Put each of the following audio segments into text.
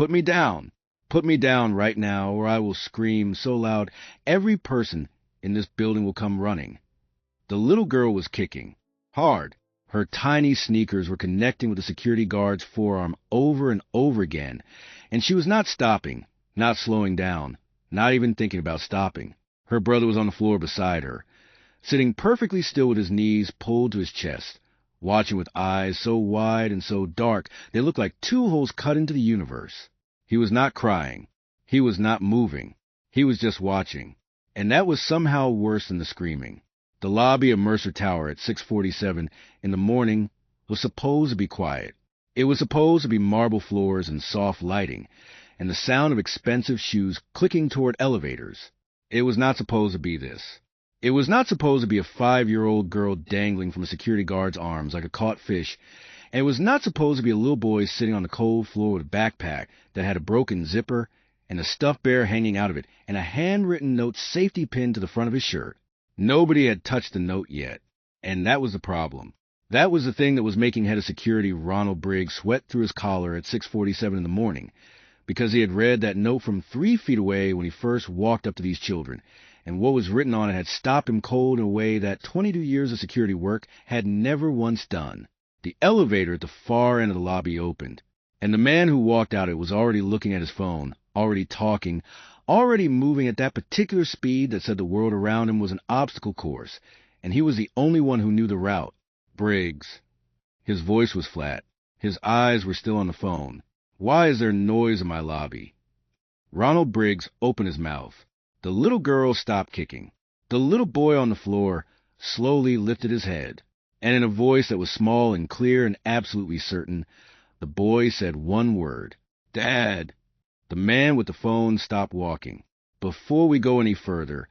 Put me down. Put me down right now, or I will scream so loud every person in this building will come running. The little girl was kicking. Hard. Her tiny sneakers were connecting with the security guard's forearm over and over again, and she was not stopping, not slowing down, not even thinking about stopping. Her brother was on the floor beside her, sitting perfectly still with his knees pulled to his chest, watching with eyes so wide and so dark they looked like two holes cut into the universe. He was not crying. He was not moving. He was just watching. And that was somehow worse than the screaming. The lobby of Mercer Tower at 6:47 in the morning was supposed to be quiet. It was supposed to be marble floors and soft lighting, and the sound of expensive shoes clicking toward elevators. It was not supposed to be this. It was not supposed to be a 5-year-old girl dangling from a security guard's arms like a caught fish, and it was not supposed to be a little boy sitting on the cold floor with a backpack that had a broken zipper and a stuffed bear hanging out of it and a handwritten note safety pinned to the front of his shirt. Nobody had touched the note yet, and that was the problem. That was the thing that was making head of security Ronald Briggs sweat through his collar at 6:47 in the morning, because he had read that note from 3 feet away when he first walked up to these children, and what was written on it had stopped him cold in a way that 22 years of security work had never once done. The elevator at the far end of the lobby opened, and the man who walked out it was already looking at his phone, already talking, already moving at that particular speed that said the world around him was an obstacle course, and he was the only one who knew the route. Briggs. His voice was flat. His eyes were still on the phone. Why is there noise in my lobby? Ronald Briggs opened his mouth. The little girl stopped kicking. The little boy on the floor slowly lifted his head, and in a voice that was small and clear and absolutely certain, the boy said one word, "Dad." The man with the phone stopped walking. Before we go any further,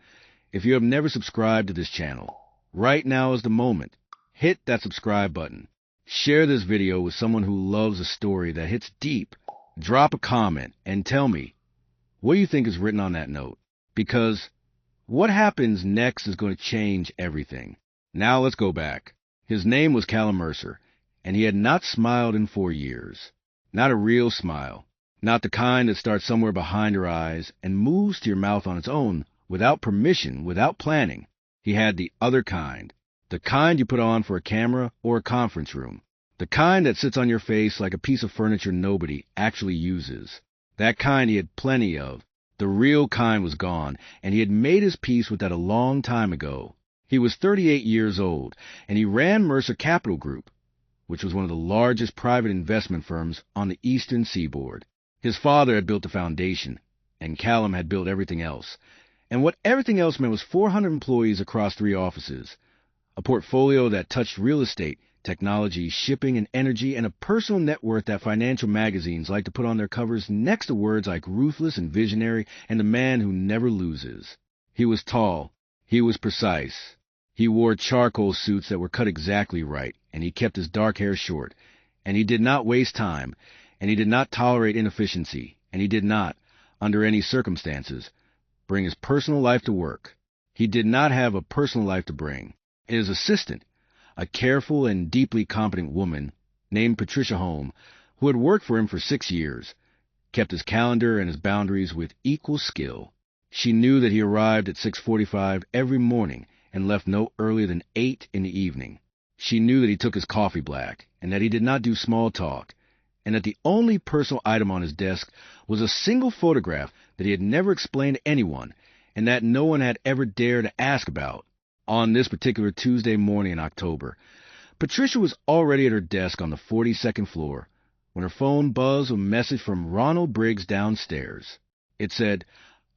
if you have never subscribed to this channel, right now is the moment. Hit that subscribe button. Share this video with someone who loves a story that hits deep. Drop a comment and tell me, what do you think is written on that note? Because what happens next is going to change everything. Now let's go back. His name was Callum Mercer, and he had not smiled in 4 years. Not a real smile. Not the kind that starts somewhere behind your eyes and moves to your mouth on its own, without permission, without planning. He had the other kind. The kind you put on for a camera or a conference room. The kind that sits on your face like a piece of furniture nobody actually uses. That kind he had plenty of. The real kind was gone, and he had made his peace with that a long time ago. He was 38 years old, and he ran Mercer Capital Group, which was one of the largest private investment firms on the eastern seaboard. His father had built the foundation, and Callum had built everything else. And what everything else meant was 400 employees across 3 offices, a portfolio that touched real estate, technology, shipping, and energy, and a personal net worth that financial magazines like to put on their covers next to words like ruthless and visionary and the man who never loses. He was tall. He was precise. He wore charcoal suits that were cut exactly right, and he kept his dark hair short. And he did not waste time, and he did not tolerate inefficiency, and he did not, under any circumstances, bring his personal life to work. He did not have a personal life to bring. His assistant, a careful and deeply competent woman named Patricia Holm, who had worked for him for 6 years, kept his calendar and his boundaries with equal skill. She knew that he arrived at 6:45 every morning and left no earlier than 8 in the evening. She knew that he took his coffee black, and that he did not do small talk, and that the only personal item on his desk was a single photograph that he had never explained to anyone, and that no one had ever dared to ask about. On this particular Tuesday morning in October, Patricia was already at her desk on the 42nd floor when her phone buzzed with a message from Ronald Briggs downstairs. It said,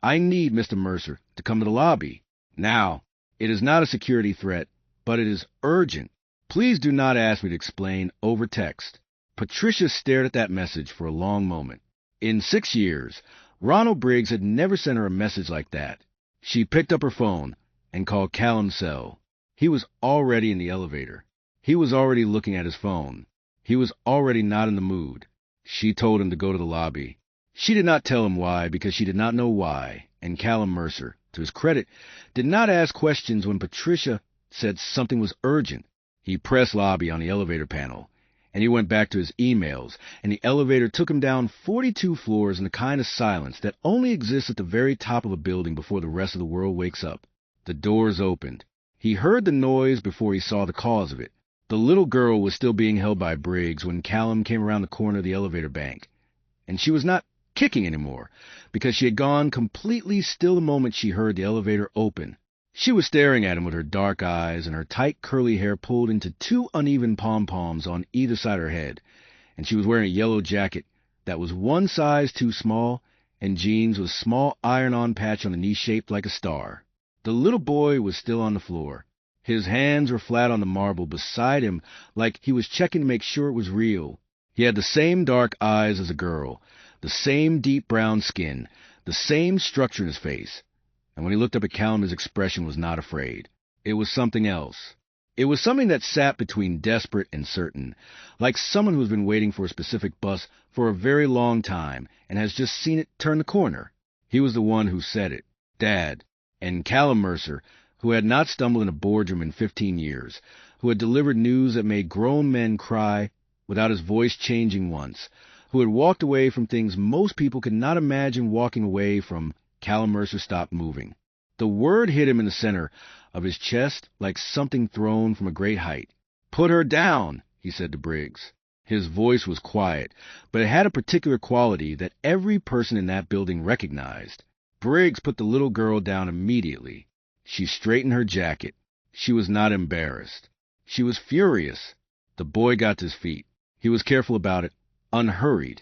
"I need Mr. Mercer to come to the lobby. Now, it is not a security threat, but it is urgent. Please do not ask me to explain over text." Patricia stared at that message for a long moment. In 6 years, Ronald Briggs had never sent her a message like that. She picked up her phone and called Callum's cell. He was already in the elevator. He was already looking at his phone. He was already not in the mood. She told him to go to the lobby. She did not tell him why, because she did not know why, and Callum Mercer, to his credit, did not ask questions when Patricia said something was urgent. He pressed lobby on the elevator panel, And he went back to his emails, and the elevator took him down 42 floors in the kind of silence that only exists at the very top of a building before the rest of the world wakes up. The doors opened. He heard the noise before he saw the cause of it. The little girl was still being held by Briggs when Callum came around the corner of the elevator bank. And she was not kicking anymore, because she had gone completely still the moment she heard the elevator open. She was staring at him with her dark eyes and her tight curly hair pulled into two uneven pom-poms on either side of her head, and she was wearing a yellow jacket that was one size too small and jeans with a small iron-on patch on the knee shaped like a star. The little boy was still on the floor. His hands were flat on the marble beside him like he was checking to make sure it was real. He had the same dark eyes as a girl, the same deep brown skin, the same structure in his face. And when he looked up at Callum, his expression was not afraid. It was something else. It was something that sat between desperate and certain, like someone who's been waiting for a specific bus for a very long time and has just seen it turn the corner. He was the one who said it, Dad, and Callum Mercer, who had not stumbled in a boardroom in 15 years, who had delivered news that made grown men cry without his voice changing once, who had walked away from things most people could not imagine walking away from. Callum Mercer stopped moving. The word hit him in the center of his chest like something thrown from a great height. "Put her down," he said to Briggs. His voice was quiet, but it had a particular quality that every person in that building recognized. Briggs put the little girl down immediately. She straightened her jacket. She was not embarrassed. She was furious. The boy got to his feet. He was careful about it, unhurried,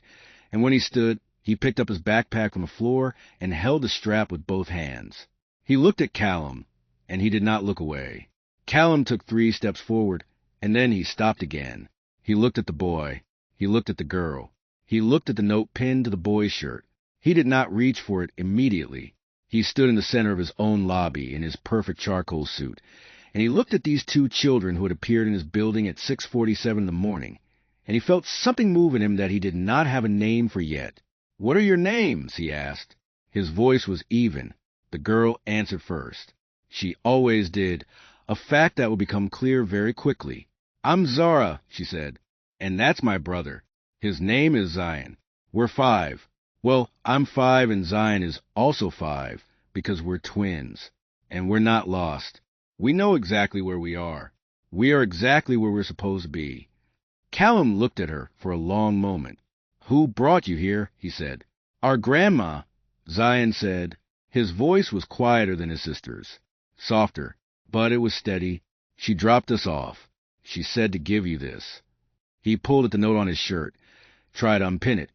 and when he stood, he picked up his backpack from the floor and held the strap with both hands. He looked at Callum, and he did not look away. Callum took 3 steps forward, and then he stopped again. He looked at the boy. He looked at the girl. He looked at the note pinned to the boy's shirt. He did not reach for it immediately. He stood in the center of his own lobby in his perfect charcoal suit, and he looked at these 2 children who had appeared in his building at 6:47 in the morning, and he felt something move in him that he did not have a name for yet. "What are your names?" he asked. His voice was even. The girl answered first. She always did, a fact that would become clear very quickly. "I'm Zara," she said, "and that's my brother. His name is Zion. We're 5. Well, I'm 5 and Zion is also 5 because we're twins. And we're not lost. We know exactly where we are. We are exactly where we're supposed to be." Callum looked at her for a long moment. "Who brought you here?" he said. "Our grandma," Zion said. His voice was quieter than his sister's, softer, but it was steady. "She dropped us off. She said to give you this." He pulled at the note on his shirt, tried to unpin it,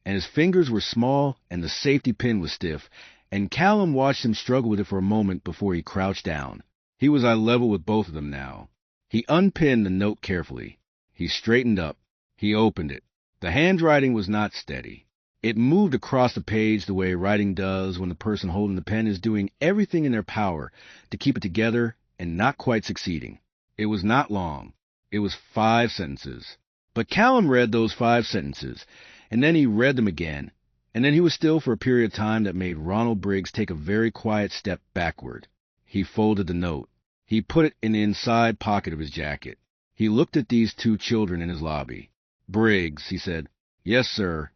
and his fingers were small and the safety pin was stiff, and Callum watched him struggle with it for a moment before he crouched down. He was eye level with both of them now. He unpinned the note carefully. He straightened up. He opened it. The handwriting was not steady. It moved across the page the way writing does when the person holding the pen is doing everything in their power to keep it together and not quite succeeding. It was not long. It was 5 sentences. But Callum read those 5 sentences, and then he read them again, and then he was still for a period of time that made Ronald Briggs take a very quiet step backward. He folded the note. He put it in the inside pocket of his jacket. He looked at these 2 children in his lobby. "Briggs," he said. "Yes, sir."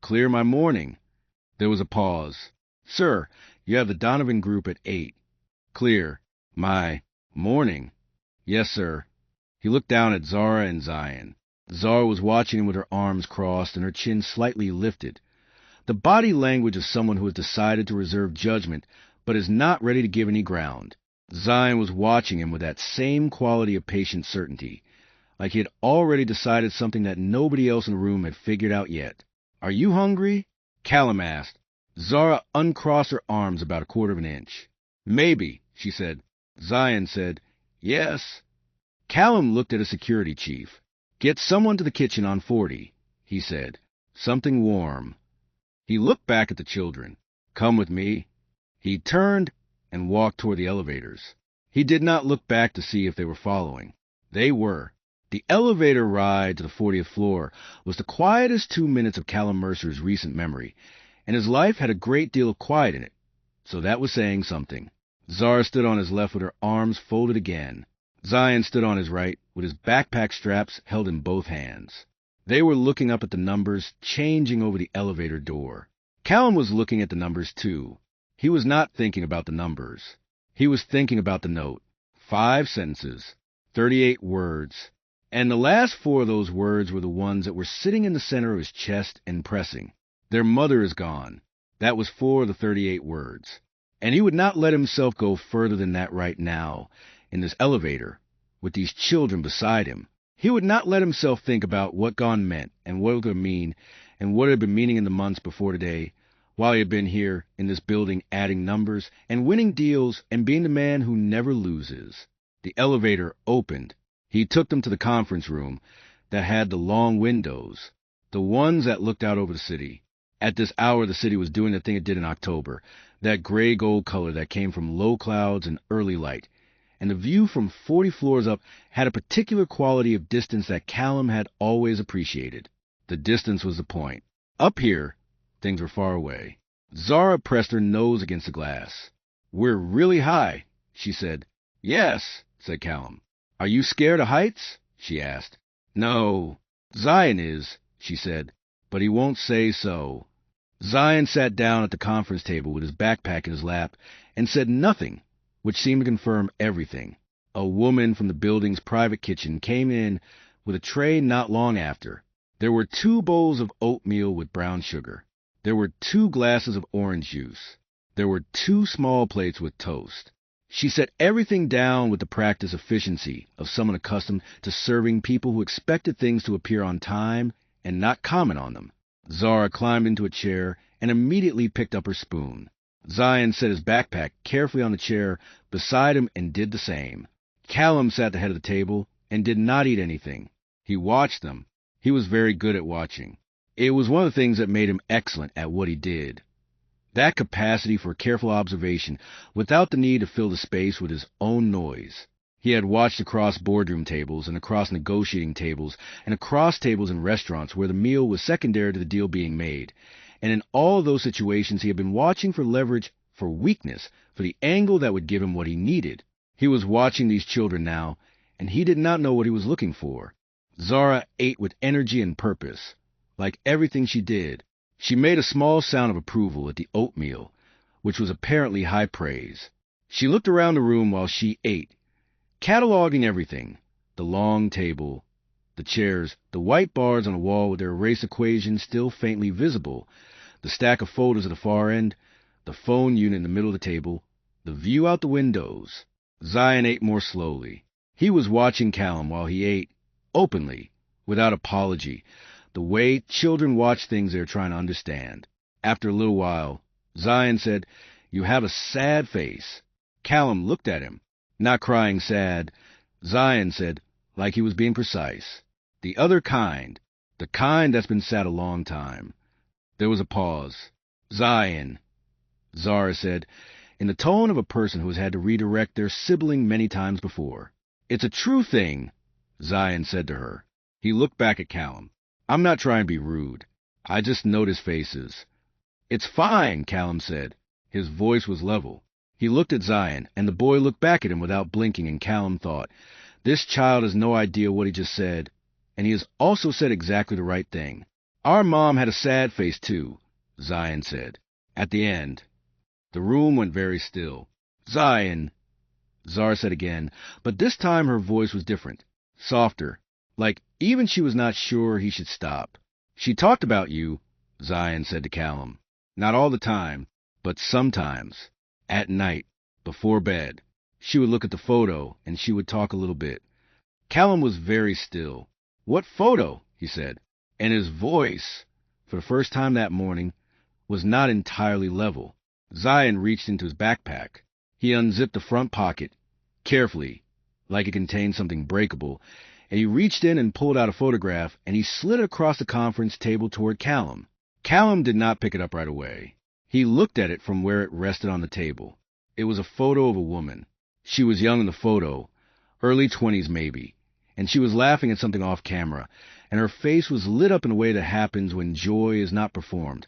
"Clear my morning." There was a pause. "Sir, you have the Donovan group at 8. "Clear. My morning." "Yes, sir." He looked down at Zara and Zion. Zara was watching him with her arms crossed and her chin slightly lifted. The body language of someone who has decided to reserve judgment but is not ready to give any ground. Zion was watching him with that same quality of patient certainty, like he had already decided something that nobody else in the room had figured out yet. "Are you hungry?" Callum asked. Zara uncrossed her arms about a quarter of an inch. "Maybe," she said. Zion said, "Yes." Callum looked at a security chief. "Get someone to the kitchen on 40, he said. "Something warm." He looked back at the children. "Come with me." He turned and walked toward the elevators. He did not look back to see if they were following. They were. The elevator ride to the 40th floor was the quietest 2 minutes of Callum Mercer's recent memory, and his life had a great deal of quiet in it, so that was saying something. Zara stood on his left with her arms folded again. Zion stood on his right with his backpack straps held in both hands. They were looking up at the numbers changing over the elevator door. Callum was looking at the numbers too. He was not thinking about the numbers. He was thinking about the note. 5 sentences, 38 words. And the last 4 of those words were the ones that were sitting in the center of his chest and pressing. Their mother is gone. That was 4 of the 38 words. And he would not let himself go further than that right now, in this elevator, with these children beside him. He would not let himself think about what gone meant and what it would mean and what it had been meaning in the months before today, while he had been here in this building adding numbers and winning deals and being the man who never loses. The elevator opened. He took them to the conference room that had the long windows, the ones that looked out over the city. At this hour, the city was doing the thing it did in October, that gray-gold color that came from low clouds and early light. And the view from 40 floors up had a particular quality of distance that Callum had always appreciated. The distance was the point. Up here, things were far away. Zara pressed her nose against the glass. "We're really high," she said. "Yes," said Callum. "Are you scared of heights?" she asked. "No. Zion is," she said, "but he won't say so." Zion sat down at the conference table with his backpack in his lap and said nothing, which seemed to confirm everything. A woman from the building's private kitchen came in with a tray not long after. There were 2 bowls of oatmeal with brown sugar. There were 2 glasses of orange juice. There were 2 small plates with toast. She set everything down with the practiced efficiency of someone accustomed to serving people who expected things to appear on time and not comment on them. Zara climbed into a chair and immediately picked up her spoon. Zion set his backpack carefully on the chair beside him and did the same. Callum sat at the head of the table and did not eat anything. He watched them. He was very good at watching. It was one of the things that made him excellent at what he did. That capacity for careful observation without the need to fill the space with his own noise. He had watched across boardroom tables and across negotiating tables and across tables in restaurants where the meal was secondary to the deal being made. And in all of those situations, he had been watching for leverage, for weakness, for the angle that would give him what he needed. He was watching these children now, and he did not know what he was looking for. Zara ate with energy and purpose. Like everything she did, she made a small sound of approval at the oatmeal, which was apparently high praise. She looked around the room while she ate, cataloging everything: the long table, the chairs, the white bars on the wall with their race equations still faintly visible, the stack of folders at the far end, the phone unit in the middle of the table, the view out the windows. Zion ate more slowly. He was watching Callum while he ate, openly, without apology, the way children watch things they're trying to understand. After a little while, Zion said, "You have a sad face." Callum looked at him. "Not crying sad," Zion said, like he was being precise. "The other kind. The kind that's been sad a long time." There was a pause. "Zion," Zara said, in the tone of a person who has had to redirect their sibling many times before. "It's a true thing," Zion said to her. He looked back at Callum. "I'm not trying to be rude. I just notice faces." "It's fine," Callum said. His voice was level. He looked at Zion, and the boy looked back at him without blinking, and Callum thought, this child has no idea what he just said, and he has also said exactly the right thing. "Our mom had a sad face, too," Zion said. At the end, the room went very still. "Zion," Zara said again, but this time her voice was different, softer, like even she was not sure he should stop. "She talked about you," Zion said to Callum. "Not all the time, but sometimes. At night, before bed. She would look at the photo, and she would talk a little bit." Callum was very still. "What photo?" he said. And his voice, for the first time that morning, was not entirely level. Zion reached into his backpack. He unzipped the front pocket, carefully, like it contained something breakable, and he reached in and pulled out a photograph, and he slid it across the conference table toward Callum. Callum did not pick it up right away. He looked at it from where it rested on the table. It was a photo of a woman. She was young in the photo, early 20s maybe, and she was laughing at something off camera, and her face was lit up in a way that happens when joy is not performed,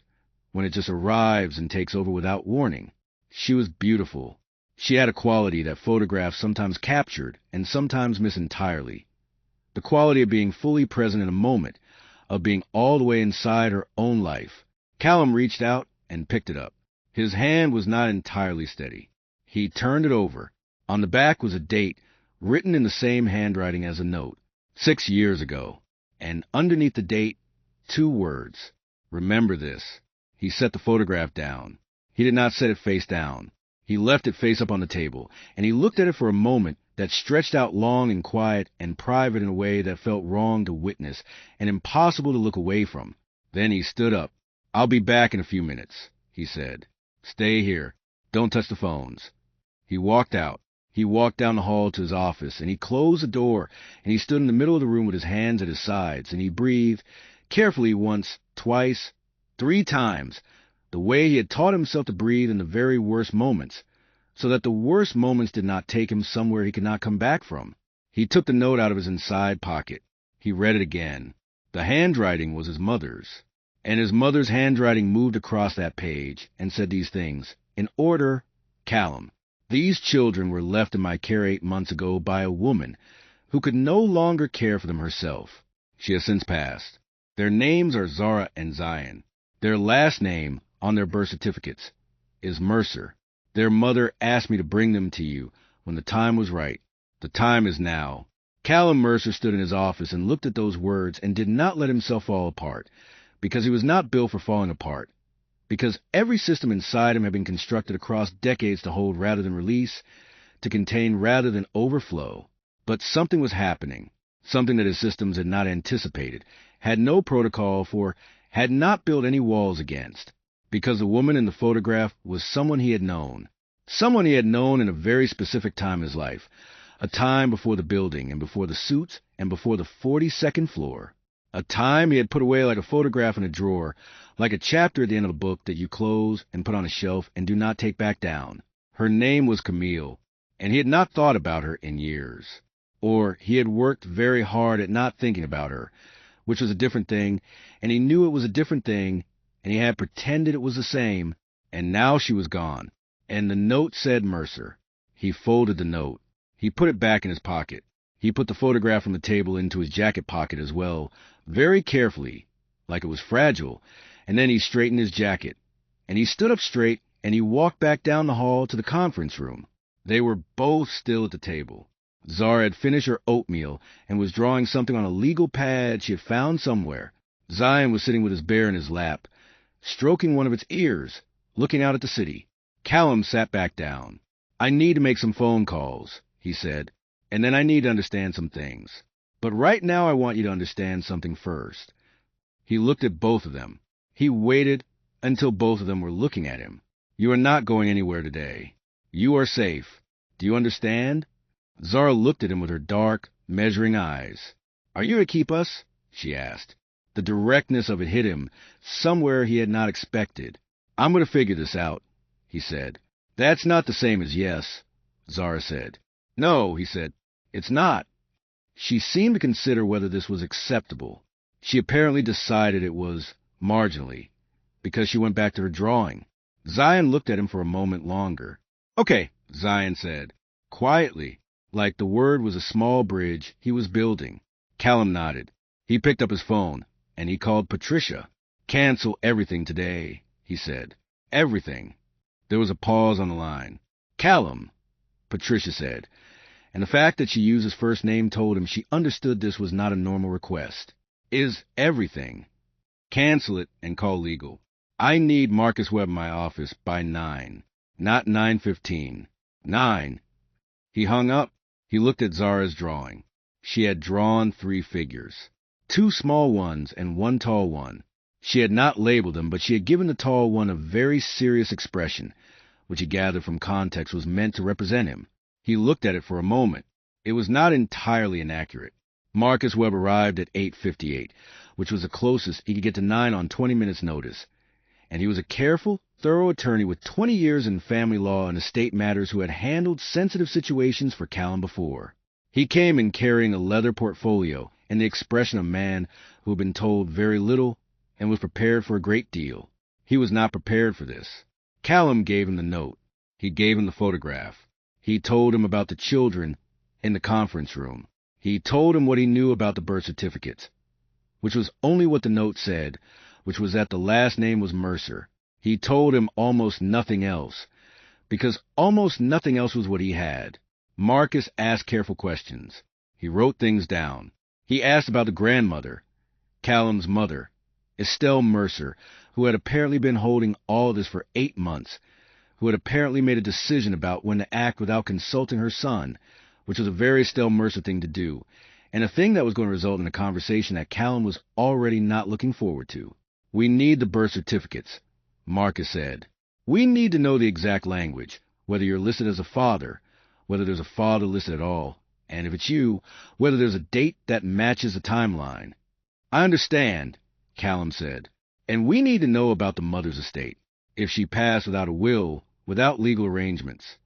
when it just arrives and takes over without warning. She was beautiful. She had a quality that photographs sometimes captured and sometimes miss entirely. the quality of being fully present in a moment, of being all the way inside her own life. Callum reached out and picked it up. His hand was not entirely steady. He turned it over. On the back was a date, written in the same handwriting as a note, 6 years ago. And underneath the date, 2 words. Remember this. He set the photograph down. He did not set it face down. He left it face up on the table, and he looked at it for a moment that stretched out long and quiet and private in a way that felt wrong to witness and impossible to look away from. Then he stood up. "I'll be back in a few minutes," he said. "Stay here. Don't touch the phones." He walked out. He walked down the hall to his office, and he closed the door, and he stood in the middle of the room with his hands at his sides, and he breathed, carefully once, twice, 3 times, the way he had taught himself to breathe in the very worst moments, so that the worst moments did not take him somewhere he could not come back from. He took the note out of his inside pocket. He read it again. The handwriting was his mother's, and his mother's handwriting moved across that page and said these things, in order: Callum, these children were left in my care 8 months ago by a woman who could no longer care for them herself. She has since passed. Their names are Zara and Zion. Their last name, on their birth certificates, is Mercer. Their mother asked me to bring them to you when the time was right. The time is now. Callum Mercer stood in his office and looked at those words and did not let himself fall apart, because he was not built for falling apart, because every system inside him had been constructed across decades to hold rather than release, to contain rather than overflow. But something was happening, something that his systems had not anticipated, had no protocol for, had not built any walls against, because the woman in the photograph was someone he had known in a very specific time in his life, a time before the building and before the suits and before the 42nd floor, a time he had put away like a photograph in a drawer, like a chapter at the end of a book that you close and put on a shelf and do not take back down. Her name was Camille, and he had not thought about her in years. Or he had worked very hard at not thinking about her, which was a different thing, and he knew it was a different thing, and he had pretended it was the same, and now she was gone. And the note said Mercer. He folded the note. He put it back in his pocket. He put the photograph from the table into his jacket pocket as well, very carefully, like it was fragile, and then he straightened his jacket. And he stood up straight, and he walked back down the hall to the conference room. They were both still at the table. Zara had finished her oatmeal and was drawing something on a legal pad she had found somewhere. Zion was sitting with his bear in his lap, stroking one of its ears, looking out at the city. Callum sat back down. "I need to make some phone calls," he said, "and then I need to understand some things. But right now I want you to understand something first." He looked at both of them. He waited until both of them were looking at him. "You are not going anywhere today. You are safe. Do you understand?" Zara looked at him with her dark, measuring eyes. "Are you to keep us?" she asked. The directness of it hit him, somewhere he had not expected. "I'm going to figure this out," he said. "That's not the same as yes," Zara said. "No," he said, "it's not." She seemed to consider whether this was acceptable. She apparently decided it was, marginally, because she went back to her drawing. Zion looked at him for a moment longer. "Okay," Zion said, quietly, like the word was a small bridge he was building. Callum nodded. He picked up his phone, and he called Patricia. "Cancel everything today," he said. "Everything." There was a pause on the line. "Callum," Patricia said, and the fact that she used his first name told him she understood this was not a normal request. "Is everything. Cancel it and call legal. I need Marcus Webb in my office by 9, not 9:15. 9. He hung up. He looked at Zara's drawing. She had drawn 3 figures, 2 small ones and 1 tall one. She had not labeled them, but she had given the tall one a very serious expression, which he gathered from context was meant to represent him. He looked at it for a moment. It was not entirely inaccurate. Marcus Webb arrived at 8:58, which was the closest he could get to 9 on 20 minutes' notice. And he was a careful, thorough attorney with 20 years in family law and estate matters who had handled sensitive situations for Callum before. He came in carrying a leather portfolio and the expression of a man who had been told very little and was prepared for a great deal. He was not prepared for this. Callum gave him the note. He gave him the photograph. He told him about the children in the conference room. He told him what he knew about the birth certificates, which was only what the note said, which was that the last name was Mercer. He told him almost nothing else, because almost nothing else was what he had. Marcus asked careful questions. He wrote things down. He asked about the grandmother, Callum's mother, Estelle Mercer, who had apparently been holding all this for 8 months, who had apparently made a decision about when to act without consulting her son, which was a very Estelle Mercer thing to do, and a thing that was going to result in a conversation that Callum was already not looking forward to. "We need the birth certificates," Marcus said. "We need to know the exact language, whether you're listed as a father, whether there's a father listed at all, and if it's you, whether there's a date that matches the timeline." "I understand," Callum said. "And we need to know about the mother's estate, if she passed without a will, without legal arrangements."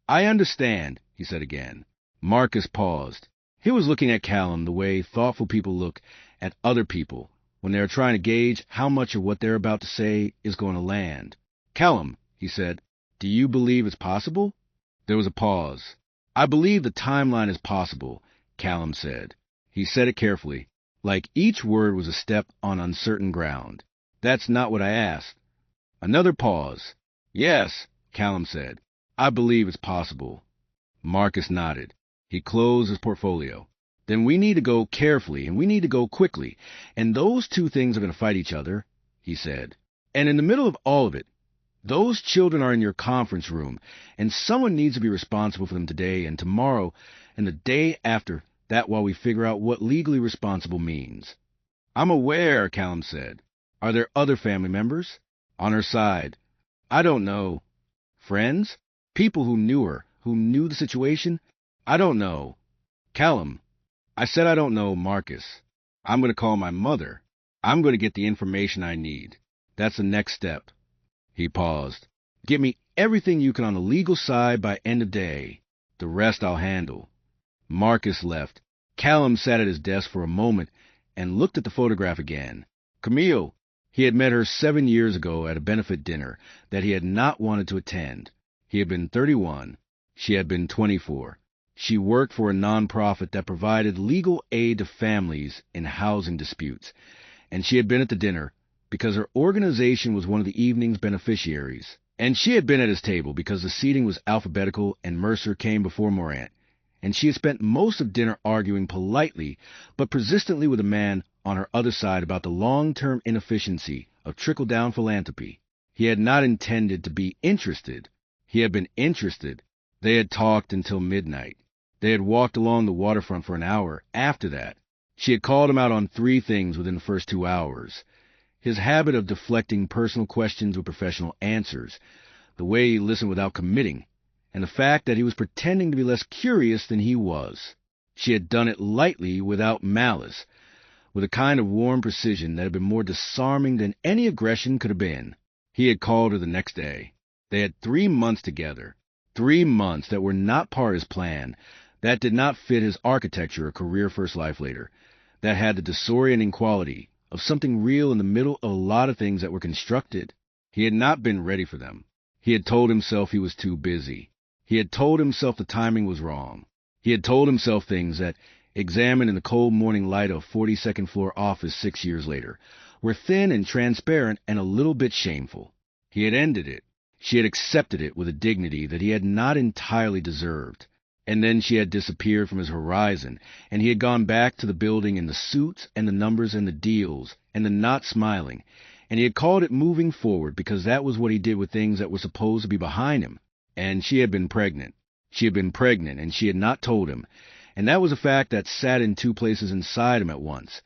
"I understand," he said again. Marcus paused. He was looking at Callum the way thoughtful people look at other people when they are trying to gauge how much of what they're about to say is going to land. "Callum," he said, "do you believe it's possible?" There was a pause. "I believe the timeline is possible," Callum said. He said it carefully, like each word was a step on uncertain ground. "That's not what I asked." Another pause. "Yes," Callum said, "I believe it's possible." Marcus nodded. He closed his portfolio. "Then we need to go carefully, and we need to go quickly, and those two things are going to fight each other," he said. "And in the middle of all of it, those children are in your conference room, and someone needs to be responsible for them today and tomorrow and the day after that while we figure out what legally responsible means." "I'm aware," Callum said. "Are there other family members?" "On her side." "I don't know." "Friends? People who knew her, who knew the situation?" "I don't know." "Callum." "I said I don't know, Marcus. I'm going to call my mother. I'm going to get the information I need. That's the next step." He paused. "Get me everything you can on the legal side by end of day. The rest I'll handle." Marcus left. Callum sat at his desk for a moment and looked at the photograph again. Camille. He had met her 7 years ago at a benefit dinner that he had not wanted to attend. He had been 31. She had been 24. She worked for a nonprofit that provided legal aid to families in housing disputes, and she had been at the dinner because her organization was one of the evening's beneficiaries. And she had been at his table because the seating was alphabetical and Mercer came before Morant. And she had spent most of dinner arguing politely but persistently with a man on her other side about the long-term inefficiency of trickle-down philanthropy. He had not intended to be interested. He had been interested. They had talked until midnight. They had walked along the waterfront for an hour after that. She had called him out on 3 things within the first 2 hours. His habit of deflecting personal questions with professional answers, the way he listened without committing, and the fact that he was pretending to be less curious than he was. She had done it lightly, without malice, with a kind of warm precision that had been more disarming than any aggression could have been. He had called her the next day. They had 3 months together. 3 months that were not part of his plan, that did not fit his architecture or career first life later, that had the disorienting quality of something real in the middle of a lot of things that were constructed. He had not been ready for them. He had told himself he was too busy. He had told himself the timing was wrong. He had told himself things that, examined in the cold morning light of 42nd floor office 6 years later, were thin and transparent and a little bit shameful. He had ended it. She had accepted it with a dignity that he had not entirely deserved. And then she had disappeared from his horizon, and he had gone back to the building and the suits and the numbers and the deals and the not smiling, and he had called it moving forward because that was what he did with things that were supposed to be behind him. And she had been pregnant. She had been pregnant, and she had not told him, and that was a fact that sat in 2 places inside him at once,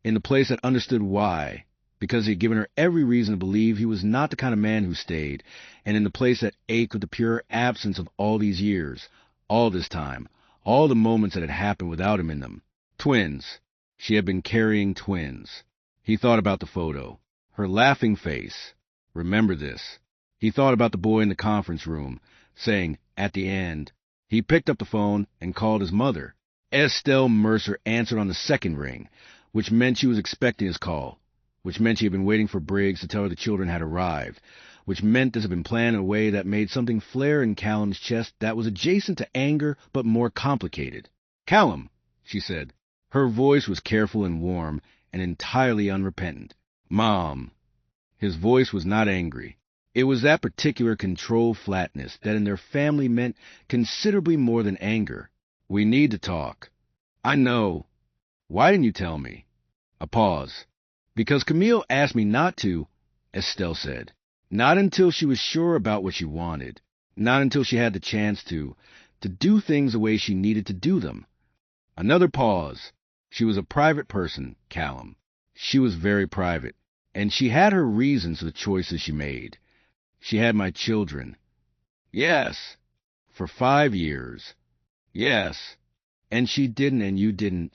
in the place that understood why, because he had given her every reason to believe he was not the kind of man who stayed, and in the place that ached with the pure absence of all these years, all this time, all the moments that had happened without him in them. Twins. She had been carrying twins. He thought about the photo. Her laughing face. Remember this. He thought about the boy in the conference room, saying, at the end. He picked up the phone and called his mother. Estelle Mercer answered on the second ring, which meant she was expecting his call, which meant she had been waiting for Briggs to tell her the children had arrived, which meant this had been planned in a way that made something flare in Callum's chest that was adjacent to anger but more complicated. "Callum," she said. Her voice was careful and warm and entirely unrepentant. Mom. His voice was not angry. It was that particular controlled flatness that in their family meant considerably more than anger. We need to talk. I know. Why didn't you tell me? A pause. Because Camille asked me not to, Estelle said. Not until she was sure about what she wanted. Not until she had the chance to do things the way she needed to do them. Another pause. She was a private person, Callum. She was very private, and she had her reasons for the choices she made. She had my children. Yes. For 5 years. Yes. And she didn't, and you didn't.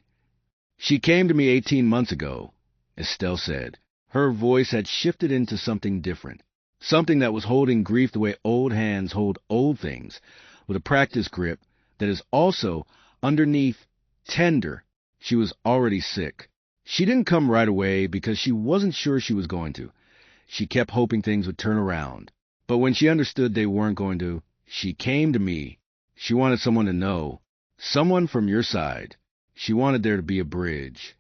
She came to me 18 months ago, Estelle said. Her voice had shifted into something different. Something that was holding grief the way old hands hold old things, with a practiced grip that is also, underneath, tender. She was already sick. She didn't come right away because she wasn't sure she was going to. She kept hoping things would turn around. But when she understood they weren't going to, she came to me. She wanted someone to know. Someone from your side. She wanted there to be a bridge.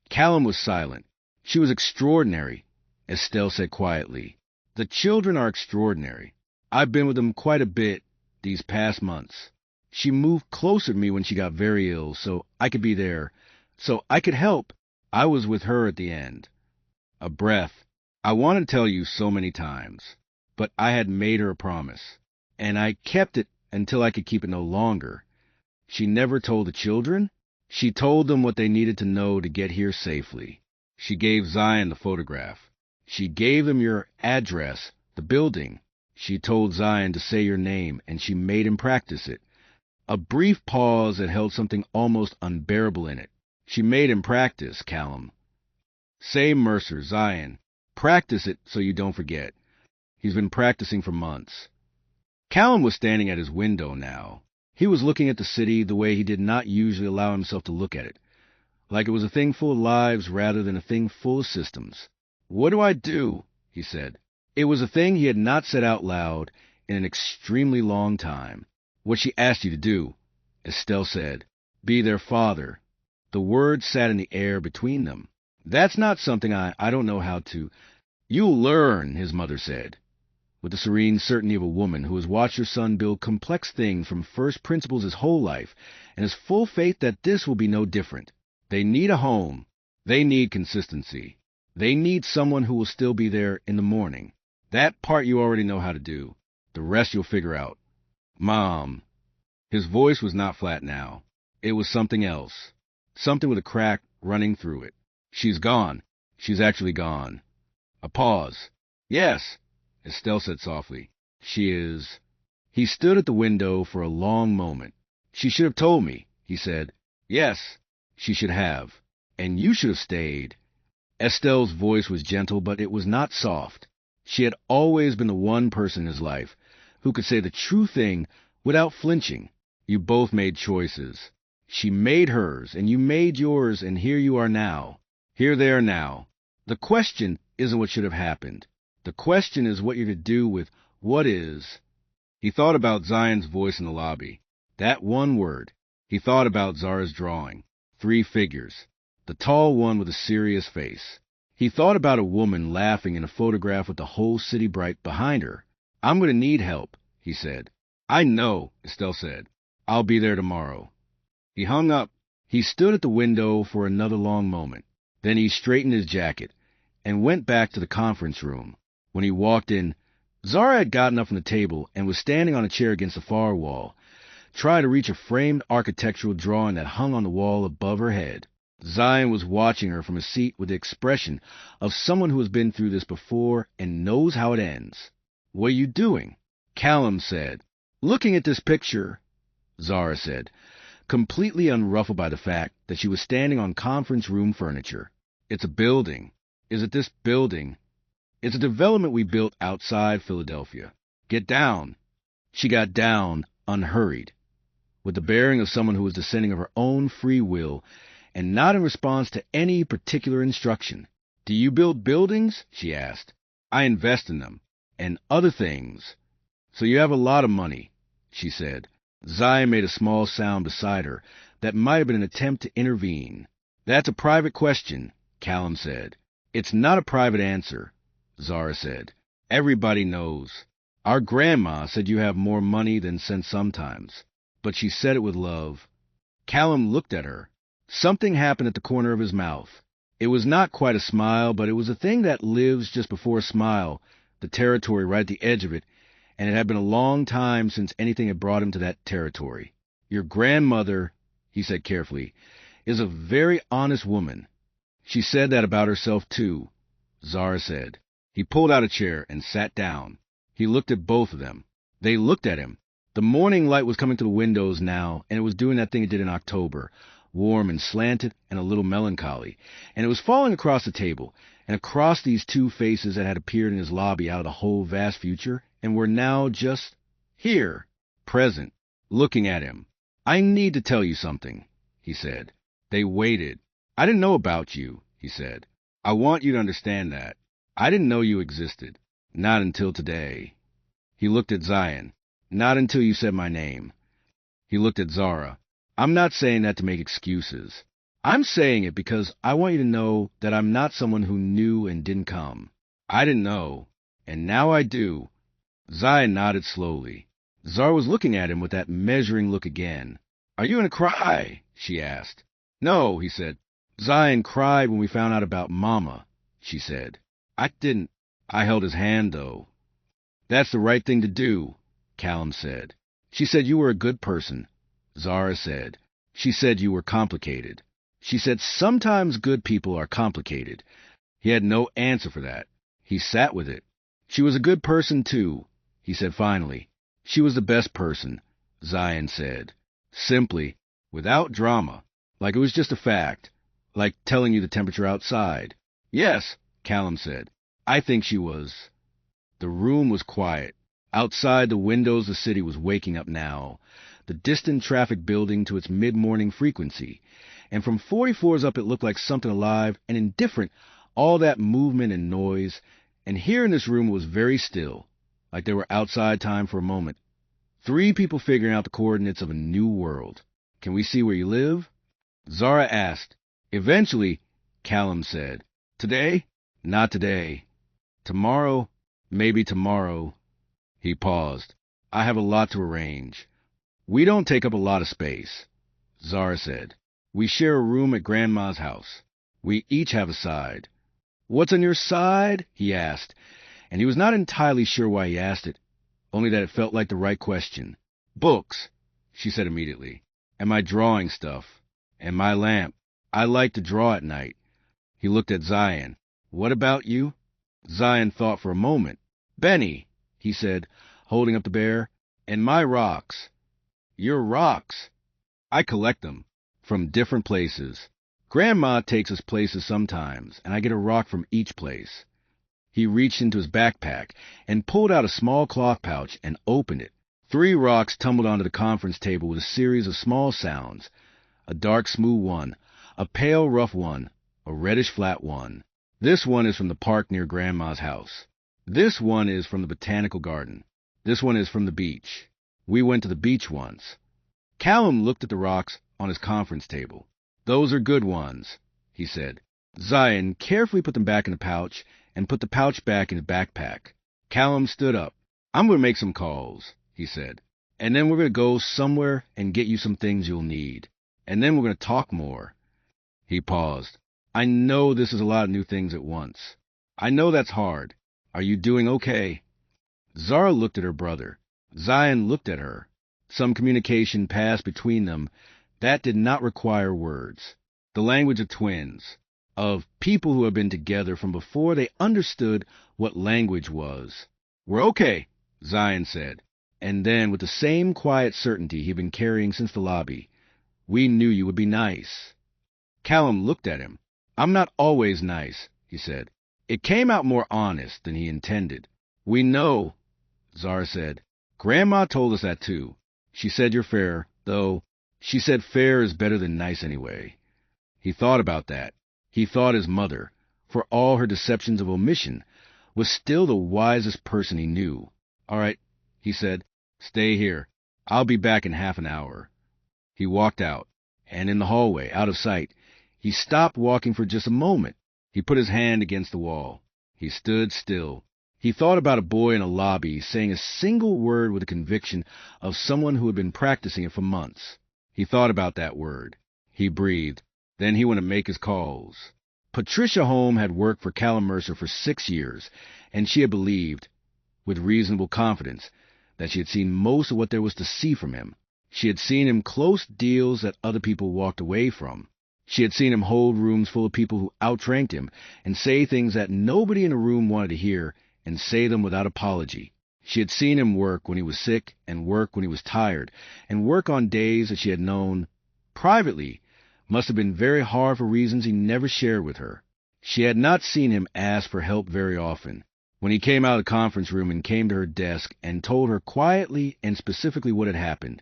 Callum was silent. She was extraordinary, Estelle said quietly. The children are extraordinary. I've been with them quite a bit these past months. She moved closer to me when she got very ill, so I could be there, so I could help. I was with her at the end. A breath. I wanted to tell you so many times, but I had made her a promise, and I kept it until I could keep it no longer. She never told the children. She told them what they needed to know to get here safely. She gave Zion the photograph. She gave him your address, the building. She told Zion to say your name, and she made him practice it. A brief pause that held something almost unbearable in it. She made him practice, Callum. Say Mercer, Zion. Practice it so you don't forget. He's been practicing for months. Callum was standing at his window now. He was looking at the city the way he did not usually allow himself to look at it, like it was a thing full of lives rather than a thing full of systems. What do I do? He said. It was a thing he had not said out loud in an extremely long time. What she asked you to do, Estelle said. Be their father. The words sat in the air between them. That's not something I don't know how to. You'll learn, his mother said, with the serene certainty of a woman who has watched her son build complex things from first principles his whole life and has full faith that this will be no different. They need a home. They need consistency. They need someone who will still be there in the morning. That part you already know how to do. The rest you'll figure out. Mom. His voice was not flat now. It was something else. Something with a crack running through it. She's gone. She's actually gone. A pause. Yes, Estelle said softly. She is. He stood at the window for a long moment. She should have told me, he said. Yes, she should have. And you should have stayed. Estelle's voice was gentle, but it was not soft. She had always been the one person in his life who could say the true thing without flinching. You both made choices. She made hers, and you made yours, and here you are now. Here they are now. The question isn't what should have happened. The question is what you're to do with what is. He thought about Zion's voice in the lobby. That one word. He thought about Zara's drawing. 3 figures. The tall one with a serious face. He thought about a woman laughing in a photograph with the whole city bright behind her. I'm going to need help, he said. I know, Estelle said. I'll be there tomorrow. He hung up. He stood at the window for another long moment. Then he straightened his jacket and went back to the conference room. When he walked in, Zara had gotten up from the table and was standing on a chair against the far wall, trying to reach a framed architectural drawing that hung on the wall above her head. Zion was watching her from a seat with the expression of someone who has been through this before and knows how it ends. What are you doing? Callum said. Looking at this picture, Zara said, completely unruffled by the fact that she was standing on conference room furniture. It's a building. Is it this building? It's a development we built outside Philadelphia. Get down. She got down, unhurried, with the bearing of someone who was descending of her own free will and not in response to any particular instruction. Do you build buildings? She asked. I invest in them. And other things. So you have a lot of money, she said. Zion made a small sound beside her that might have been an attempt to intervene. That's a private question, Callum said. It's not a private answer, Zara said. Everybody knows. Our grandma said you have more money than sense sometimes, but she said it with love. Callum looked at her. Something happened at the corner of his mouth. It was not quite a smile, but it was a thing that lives just before a smile, the territory right at the edge of it, and it had been a long time since anything had brought him to that territory. Your grandmother, he said carefully, is a very honest woman. She said that about herself, too, Zara said. He pulled out a chair and sat down. He looked at both of them. They looked at him. The morning light was coming to the windows now, and it was doing that thing it did in October, warm and slanted and a little melancholy, and it was falling across the table, and across these two faces that had appeared in his lobby out of the whole vast future, and were now just here, present, looking at him. I need to tell you something, he said. They waited. I didn't know about you, he said. I want you to understand that. I didn't know you existed. Not until today. He looked at Zion. Not until you said my name. He looked at Zara. I'm not saying that to make excuses. I'm saying it because I want you to know that I'm not someone who knew and didn't come. I didn't know, and now I do. Zion nodded slowly. Zara was looking at him with that measuring look again. Are you in a cry? She asked. No, he said. Zion cried when we found out about Mama, she said. I didn't. I held his hand, though. That's the right thing to do, Callum said. She said you were a good person, Zara said. She said you were complicated. She said sometimes good people are complicated. He had no answer for that. He sat with it. She was a good person, too, he said finally. She was the best person, Zion said. Simply, without drama, like it was just a fact, like telling you the temperature outside. Yes, Callum said. I think she was. The room was quiet. Outside the windows the city was waking up now, the distant traffic building to its mid-morning frequency, and from 40 floors up it looked like something alive and indifferent, all that movement and noise, and here in this room it was very still, like they were outside time for a moment. 3 people figuring out the coordinates of a new world. Can we see where you live? Zara asked. Eventually, Callum said. Today? Not today. Tomorrow? Maybe tomorrow. He paused. I have a lot to arrange. We don't take up a lot of space, Zara said. We share a room at Grandma's house. We each have a side. What's on your side? He asked, and he was not entirely sure why he asked it, only that it felt like the right question. Books, she said immediately, and my drawing stuff, and my lamp. I like to draw at night. He looked at Zion. What about you? Zion thought for a moment. Benny, he said, holding up the bear, and my rocks. Your rocks? I collect them, from different places. Grandma takes us places sometimes, and I get a rock from each place. He reached into his backpack and pulled out a small cloth pouch and opened it. 3 rocks tumbled onto the conference table with a series of small sounds. A dark, smooth one, a pale, rough one, a reddish, flat one. This one is from the park near Grandma's house. This one is from the botanical garden. This one is from the beach. We went to the beach once. Callum looked at the rocks on his conference table. Those are good ones, he said. Zion carefully put them back in the pouch and put the pouch back in his backpack. Callum stood up. I'm going to make some calls, he said. And then we're going to go somewhere and get you some things you'll need. And then we're going to talk more. He paused. I know this is a lot of new things at once. I know that's hard. Are you doing okay? Zara looked at her brother. Zion looked at her. Some communication passed between them that did not require words. The language of twins, of people who had been together from before they understood what language was. We're okay, Zion said. And then, with the same quiet certainty he'd been carrying since the lobby, we knew you would be nice. Callum looked at him. I'm not always nice, he said. It came out more honest than he intended. We know, Zara said. Grandma told us that too. She said you're fair, though she said fair is better than nice anyway. He thought about that. He thought his mother, for all her deceptions of omission, was still the wisest person he knew. All right, he said. Stay here. I'll be back in half an hour. He walked out. And in the hallway, out of sight, he stopped walking for just a moment. He put his hand against the wall. He stood still. He thought about a boy in a lobby saying a single word with the conviction of someone who had been practicing it for months. He thought about that word. He breathed. Then he went to make his calls. Patricia Holm had worked for Callum Mercer for 6 years, and she had believed, with reasonable confidence, that she had seen most of what there was to see from him. She had seen him close deals that other people walked away from. She had seen him hold rooms full of people who outranked him and say things that nobody in the room wanted to hear and say them without apology. She had seen him work when he was sick and work when he was tired and work on days that she had known, privately, must have been very hard for reasons he never shared with her. She had not seen him ask for help very often. When he came out of the conference room and came to her desk and told her quietly and specifically what had happened,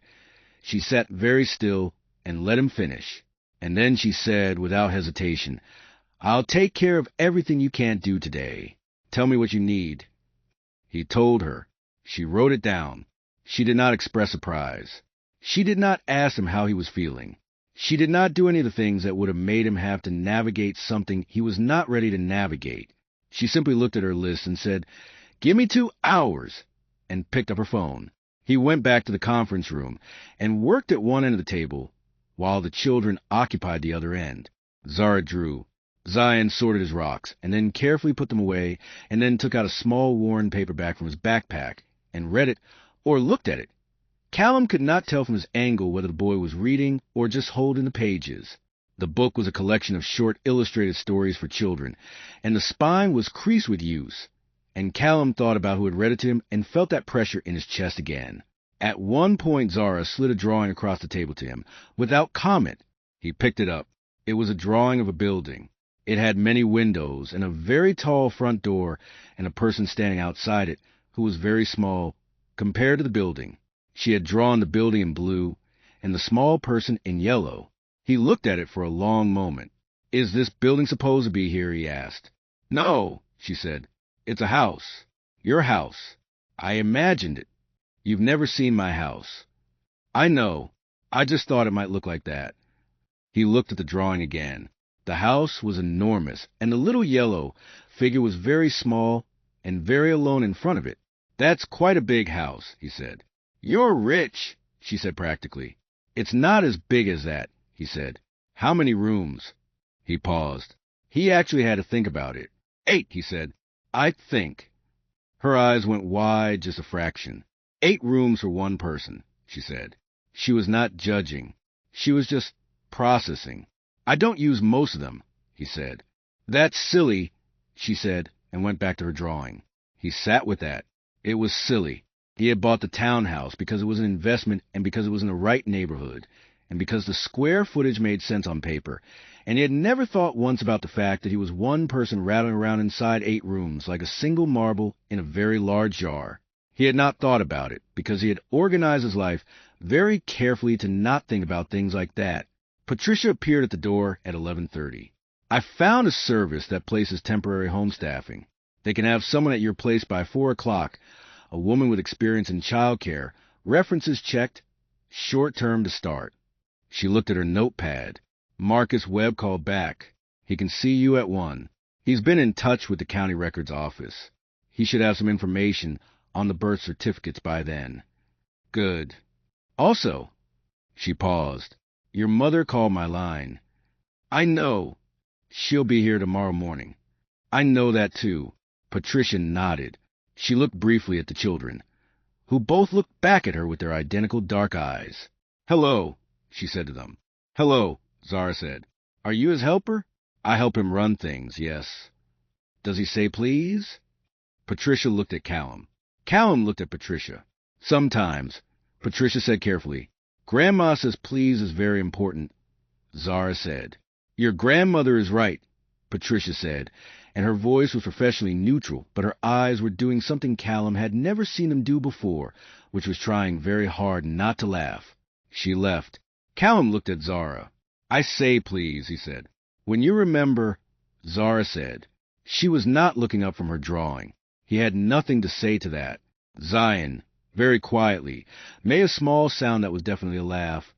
she sat very still and let him finish. And then she said, without hesitation, "I'll take care of everything you can't do today. Tell me what you need." He told her. She wrote it down. She did not express surprise. She did not ask him how he was feeling. She did not do any of the things that would have made him have to navigate something he was not ready to navigate. She simply looked at her list and said, "Give me 2 hours," and picked up her phone. He went back to the conference room and worked at one end of the table while the children occupied the other end. Zara drew. Zion sorted his rocks and then carefully put them away and then took out a small worn paperback from his backpack and read it or looked at it. Callum could not tell from his angle whether the boy was reading or just holding the pages. The book was a collection of short illustrated stories for children, and the spine was creased with use. And Callum thought about who had read it to him and felt that pressure in his chest again. At one point, Zara slid a drawing across the table to him, without comment. He picked it up. It was a drawing of a building. It had many windows and a very tall front door and a person standing outside it who was very small compared to the building. She had drawn the building in blue and the small person in yellow. He looked at it for a long moment. "Is this building supposed to be here?" he asked. "No," she said. "It's a house. Your house. I imagined it. You've never seen my house." "I know. I just thought it might look like that." He looked at the drawing again. The house was enormous, and the little yellow figure was very small and very alone in front of it. "That's quite a big house," he said. "You're rich," she said practically. "It's not as big as that," he said. "How many rooms?" He paused. He actually had to think about it. 8, he said. "I think." Her eyes went wide just a fraction. 8 rooms for one person, she said. She was not judging. She was just processing. "I don't use most of them," he said. "That's silly," she said, and went back to her drawing. He sat with that. It was silly. He had bought the townhouse because it was an investment and because it was in the right neighborhood, and because the square footage made sense on paper, and he had never thought once about the fact that he was one person rattling around inside 8 rooms like a single marble in a very large jar. He had not thought about it because he had organized his life very carefully to not think about things like that. Patricia appeared at the door at 11:30. "I found a service that places temporary home staffing. They can have someone at your place by 4 o'clock, a woman with experience in childcare, references checked, short term to start." She looked at her notepad. Marcus Webb called back. "He can see you at 1. He's been in touch with the county records office. He should have some information on the birth certificates by then." "Good. Also," she paused, "your mother called my line." "I know. She'll be here tomorrow morning." "I know that too." Patricia nodded. She looked briefly at the children, who both looked back at her with their identical dark eyes. "Hello," she said to them. "Hello," Zara said. "Are you his helper?" "I help him run things, yes." "Does he say please?" Patricia looked at Callum. Callum looked at Patricia. "Sometimes," Patricia said carefully. "Grandma says please is very important," Zara said. "Your grandmother is right," Patricia said, and her voice was professionally neutral, but her eyes were doing something Callum had never seen them do before, which was trying very hard not to laugh. She left. Callum looked at Zara. "I say please," he said. "When you remember," Zara said. She was not looking up from her drawing. He had nothing to say to that. Zion, very quietly, made a small sound that was definitely a laugh,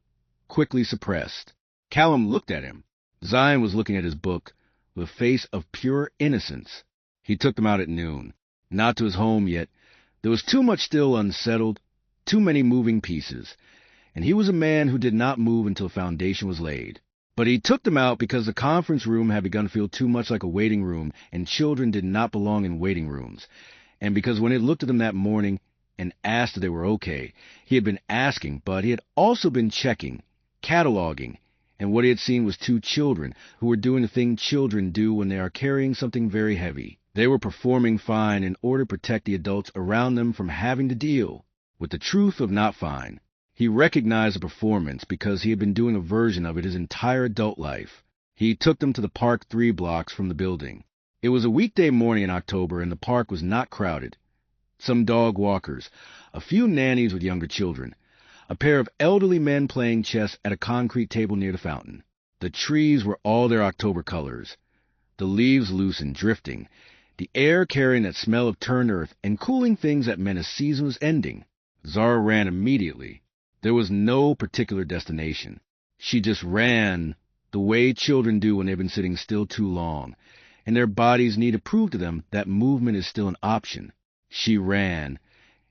quickly suppressed. Callum looked at him. Zion was looking at his book with a face of pure innocence. He took them out at noon. Not to his home yet. There was too much still unsettled, too many moving pieces, and he was a man who did not move until foundation was laid. But he took them out because the conference room had begun to feel too much like a waiting room, and children did not belong in waiting rooms. And because when he looked at them that morning and asked if they were okay, he had been asking, but he had also been checking, cataloging, and what he had seen was two children who were doing the thing children do when they are carrying something very heavy. They were performing fine in order to protect the adults around them from having to deal with the truth of not fine. He recognized the performance because he had been doing a version of it his entire adult life. He took them to the park 3 blocks from the building. It was a weekday morning in October, and the park was not crowded. Some dog walkers, a few nannies with younger children, a pair of elderly men playing chess at a concrete table near the fountain. The trees were all their October colors, the leaves loose and drifting, the air carrying that smell of turned earth and cooling things that meant a season was ending. Zara ran immediately. There was no particular destination. She just ran the way children do when they've been sitting still too long, and their bodies need to prove to them that movement is still an option. She ran,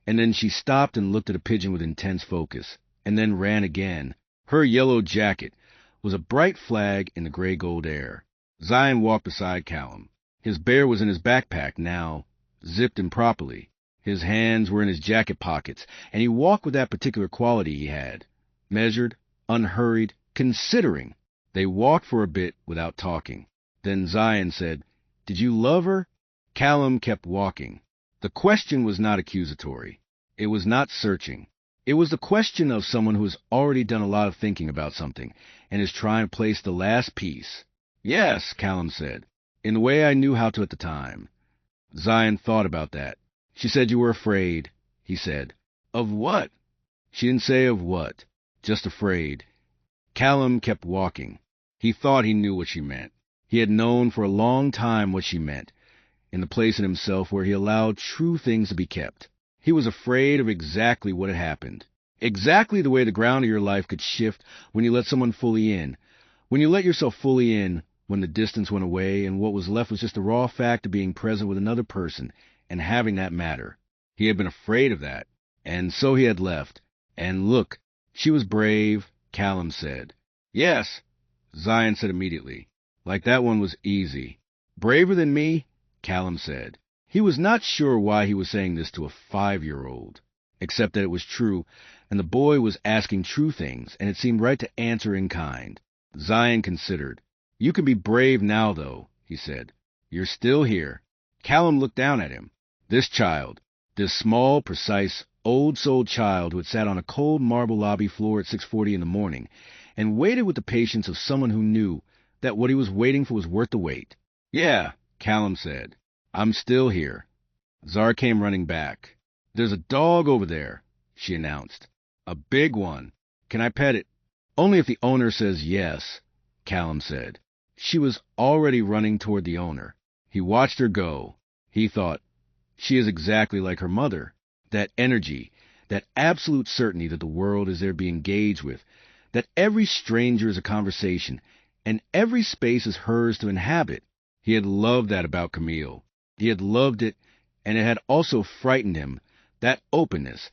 and then she stopped and looked at a pigeon with intense focus, and then ran again. Her yellow jacket was a bright flag in the gray-gold air. Zion walked beside Callum. His bear was in his backpack now, zipped improperly. His hands were in his jacket pockets, and he walked with that particular quality he had. Measured, unhurried, considering. They walked for a bit without talking. Then Zion said, "Did you love her?" Callum kept walking. The question was not accusatory. It was not searching. It was the question of someone who has already done a lot of thinking about something and is trying to place the last piece. "Yes," Callum said, "in the way I knew how to at the time." Zion thought about that. "She said you were afraid," he said. "Of what?" She didn't say of what, just afraid. Callum kept walking. He thought he knew what she meant. He had known for a long time what she meant, in the place in himself where he allowed true things to be kept. He was afraid of exactly what had happened. Exactly the way the ground of your life could shift when you let someone fully in. When you let yourself fully in, when the distance went away and what was left was just the raw fact of being present with another person and having that matter. He had been afraid of that, and so he had left. And look, she was brave, Callum said. "Yes," Zion said immediately. "Like that one was easy." "Braver than me?" Callum said. He was not sure why he was saying this to a 5-year-old, except that it was true, and the boy was asking true things, and it seemed right to answer in kind. Zion considered. "You can be brave now, though," he said. "You're still here." Callum looked down at him. This child, this small, precise, old-souled child who had sat on a cold marble lobby floor at 6:40 in the morning and waited with the patience of someone who knew that what he was waiting for was worth the wait. "Yeah," Callum said. "I'm still here." Zara came running back. "There's a dog over there," she announced. "A big one. Can I pet it?" "Only if the owner says yes," Callum said. She was already running toward the owner. He watched her go. He thought, she is exactly like her mother. That energy, that absolute certainty that the world is there to be engaged with, that every stranger is a conversation, and every space is hers to inhabit. He had loved that about Camille. He had loved it, and it had also frightened him, that openness,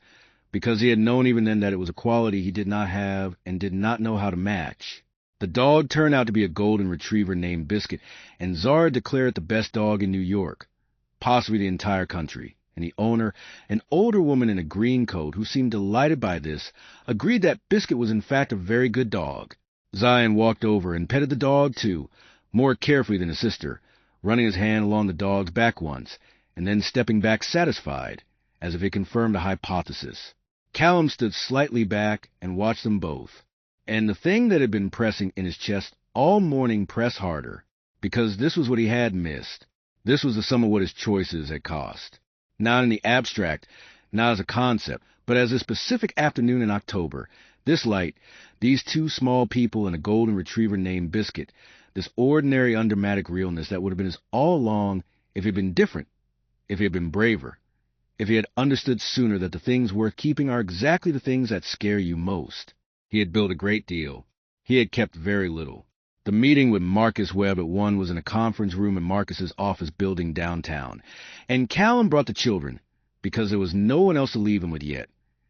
because he had known even then that it was a quality he did not have and did not know how to match. The dog turned out to be a golden retriever named Biscuit, and Zara declared it the best dog in New York, possibly the entire country. And the owner, an older woman in a green coat who seemed delighted by this, agreed that Biscuit was in fact a very good dog. Zion walked over and petted the dog too, more carefully than his sister, running his hand along the dog's back once, and then stepping back satisfied, as if it confirmed a hypothesis. Callum stood slightly back and watched them both. And the thing that had been pressing in his chest all morning pressed harder, because this was what he had missed. This was the sum of what his choices had cost. Not in the abstract, not as a concept, but as a specific afternoon in October. This light, these two small people and a golden retriever named Biscuit, this ordinary undramatic realness that would have been his all along if he had been different, if he had been braver, if he had understood sooner that the things worth keeping are exactly the things that scare you most. He had built a great deal. He had kept very little. The meeting with Marcus Webb at 1 was in a conference room in Marcus's office building downtown. And Callum brought the children, because there was no one else to leave him with yet,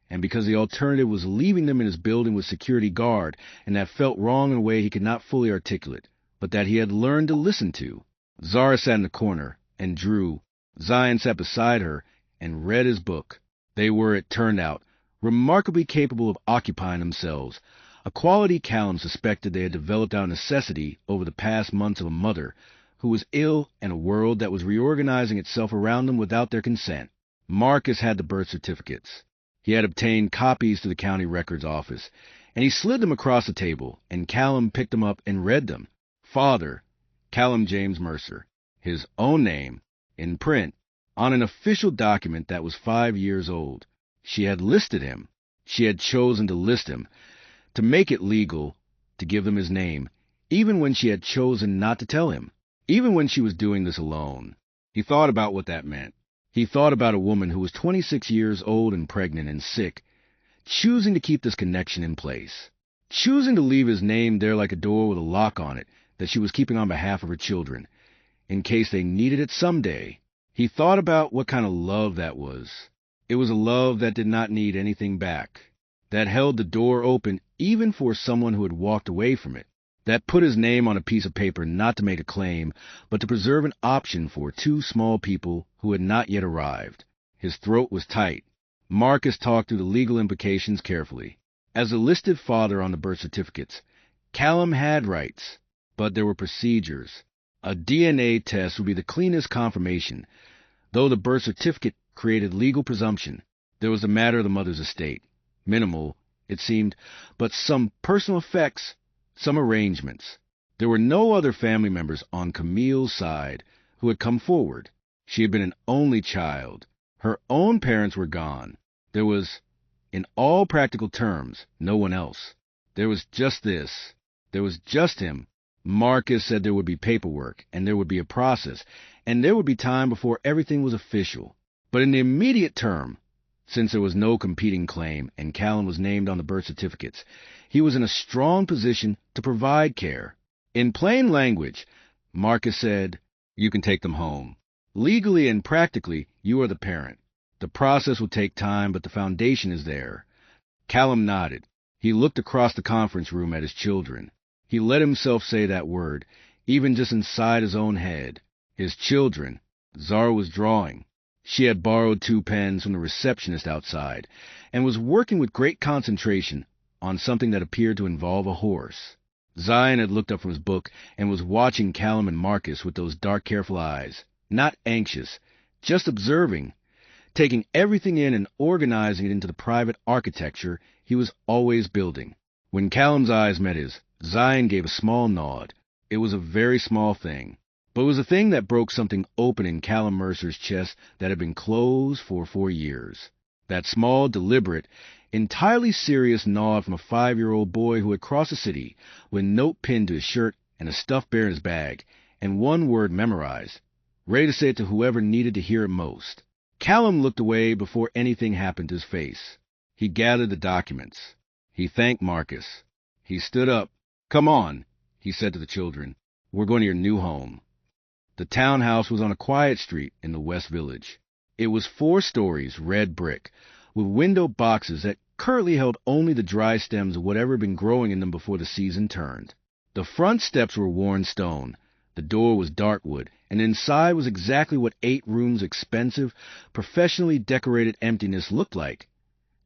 and because the alternative was leaving them in his building with security guard, and that felt wrong in a way he could not fully articulate, but that he had learned to listen to. Zara sat in the corner and drew. Zion sat beside her and read his book. They were, it turned out, remarkably capable of occupying themselves, a quality Callum suspected they had developed out of necessity over the past months of a mother who was ill and a world that was reorganizing itself around them without their consent. Marcus had the birth certificates. He had obtained copies to the county records office, and he slid them across the table, and Callum picked them up and read them. Father, Callum James Mercer, his own name, in print, on an official document that was 5 years old. She had listed him. She had chosen to list him, to make it legal, to give him his name, even when she had chosen not to tell him, even when she was doing this alone. He thought about what that meant. He thought about a woman who was 26 years old and pregnant and sick, choosing to keep this connection in place, choosing to leave his name there like a door with a lock on it that she was keeping on behalf of her children, in case they needed it someday. He thought about what kind of love that was. It was a love that did not need anything back, that held the door open even for someone who had walked away from it, that put his name on a piece of paper not to make a claim, but to preserve an option for 2 small people who had not yet arrived. His throat was tight. Marcus talked through the legal implications carefully. As a listed father on the birth certificates, Callum had rights, but there were procedures. A DNA test would be the cleanest confirmation. Though the birth certificate created legal presumption, there was the matter of the mother's estate. Minimal, it seemed, but some personal effects, some arrangements. There were no other family members on Camille's side who had come forward. She had been an only child. Her own parents were gone. There was, in all practical terms, no one else. There was just this. There was just him. Marcus said there would be paperwork, and there would be a process, and there would be time before everything was official. But in the immediate term, since there was no competing claim and Callum was named on the birth certificates, he was in a strong position to provide care. In plain language, Marcus said, "You can take them home. Legally and practically, you are the parent. The process will take time, but the foundation is there." Callum nodded. He looked across the conference room at his children. He let himself say that word, even just inside his own head. His children. Zara was drawing. She had borrowed 2 pens from the receptionist outside, and was working with great concentration on something that appeared to involve a horse. Zion had looked up from his book and was watching Callum and Marcus with those dark, careful eyes, not anxious, just observing, taking everything in and organizing it into the private architecture he was always building. When Callum's eyes met his, Zion gave a small nod. It was a very small thing, but it was a thing that broke something open in Callum Mercer's chest that had been closed for 4 years. That small, deliberate, entirely serious nod from a 5-year-old boy who had crossed the city with a note pinned to his shirt and a stuffed bear in his bag, and 1 word memorized, ready to say it to whoever needed to hear it most. Callum looked away before anything happened to his face. He gathered the documents. He thanked Marcus. He stood up. "Come on," he said to the children. "We're going to your new home." The townhouse was on a quiet street in the West Village. It was 4 stories, red brick, with window boxes that currently held only the dry stems of whatever had been growing in them before the season turned. The front steps were worn stone. The door was dark wood, and inside was exactly what 8 rooms' expensive, professionally decorated emptiness looked like.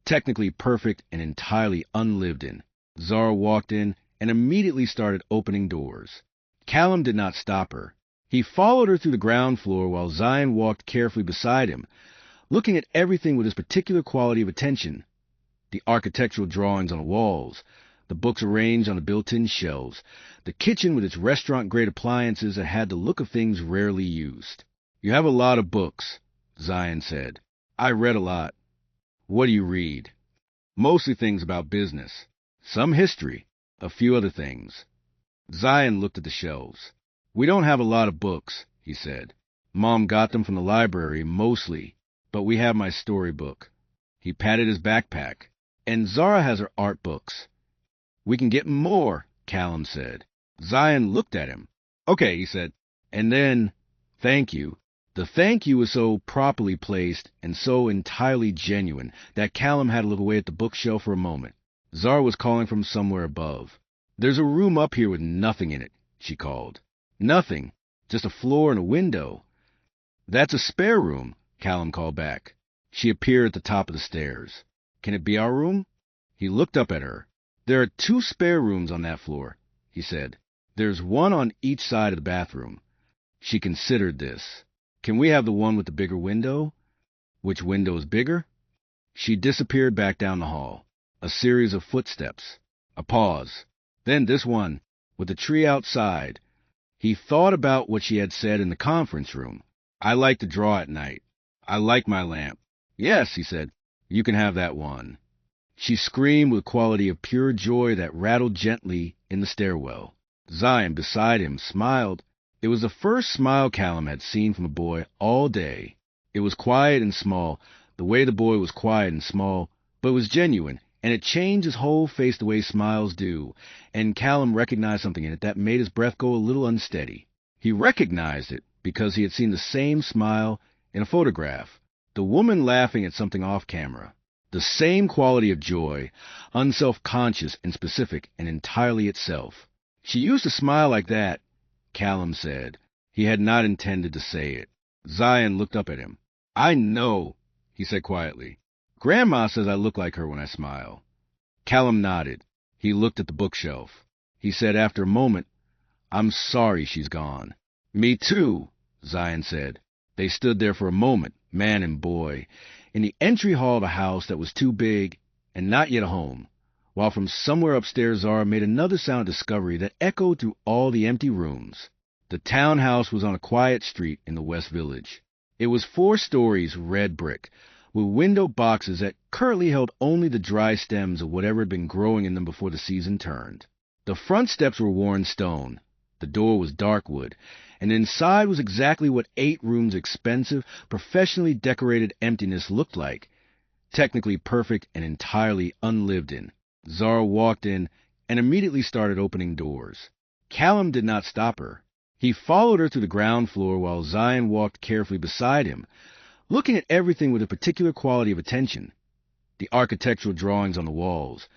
Technically perfect and entirely unlived in. Zara walked in and immediately started opening doors. Callum did not stop her. He followed her through the ground floor while Zion walked carefully beside him, looking at everything with his particular quality of attention. The architectural drawings on the walls, the books arranged on the built-in shelves, the kitchen with its restaurant-grade appliances that had the look of things rarely used. "You have a lot of books," Zion said. "I read a lot." "What do you read?" "Mostly things about business. Some history. A few other things." Zion looked at the shelves. "We don't have a lot of books," he said. "Mom got them from the library, mostly, but we have my storybook." He patted his backpack. "And Zara has her art books." "We can get more," Callum said. Zion looked at him. Okay, he said. And then, thank you. The thank you was so properly placed and so entirely genuine that Callum had to look away at the bookshelf for a moment. Zara was calling from somewhere above. There's a room up here with nothing in it, she called. Nothing. Just a floor and a window. That's a spare room, Callum called back. She appeared at the top of the stairs. Can it be our room? He looked up at her. There are 2 spare rooms on that floor, he said. There's one on each side of the bathroom. She considered this. Can we have the one with the bigger window? Which window is bigger? She disappeared back down the hall. A series of footsteps. A pause. Then this one, with the tree outside. He thought about what she had said in the conference room. I like to draw at night. I like my lamp. Yes, he said. You can have that one. She screamed with quality of pure joy that rattled gently in the stairwell. Zion, beside him, smiled. It was the first smile Callum had seen from a boy all day. It was quiet and small, the way the boy was quiet and small, but it was genuine, and it changed his whole face the way smiles do, and Callum recognized something in it that made his breath go a little unsteady. He recognized it because he had seen the same smile in a photograph, the woman laughing at something off camera. The same quality of joy, unself-conscious and specific and entirely itself. She used to smile like that, Callum said. He had not intended to say it. Zion looked up at him. I know, he said quietly. Grandma says I look like her when I smile. Callum nodded. He looked at the bookshelf. He said after a moment, I'm sorry she's gone. Me too, Zion said. They stood there for a moment, man and boy, in the entry hall of a house that was too big and not yet a home, while from somewhere upstairs Zara made another sound of discovery that echoed through all the empty rooms. The townhouse was on a quiet street in the West Village. It was 4 stories red brick, with window boxes that currently held only the dry stems of whatever had been growing in them before the season turned. The front steps were worn stone. The door was dark wood, and inside was exactly what 8 rooms' expensive, professionally decorated emptiness looked like, technically perfect and entirely unlived in. Zara walked in and immediately started opening doors. Callum did not stop her. He followed her to the ground floor while Zion walked carefully beside him, looking at everything with a particular quality of attention. The architectural drawings on the walls,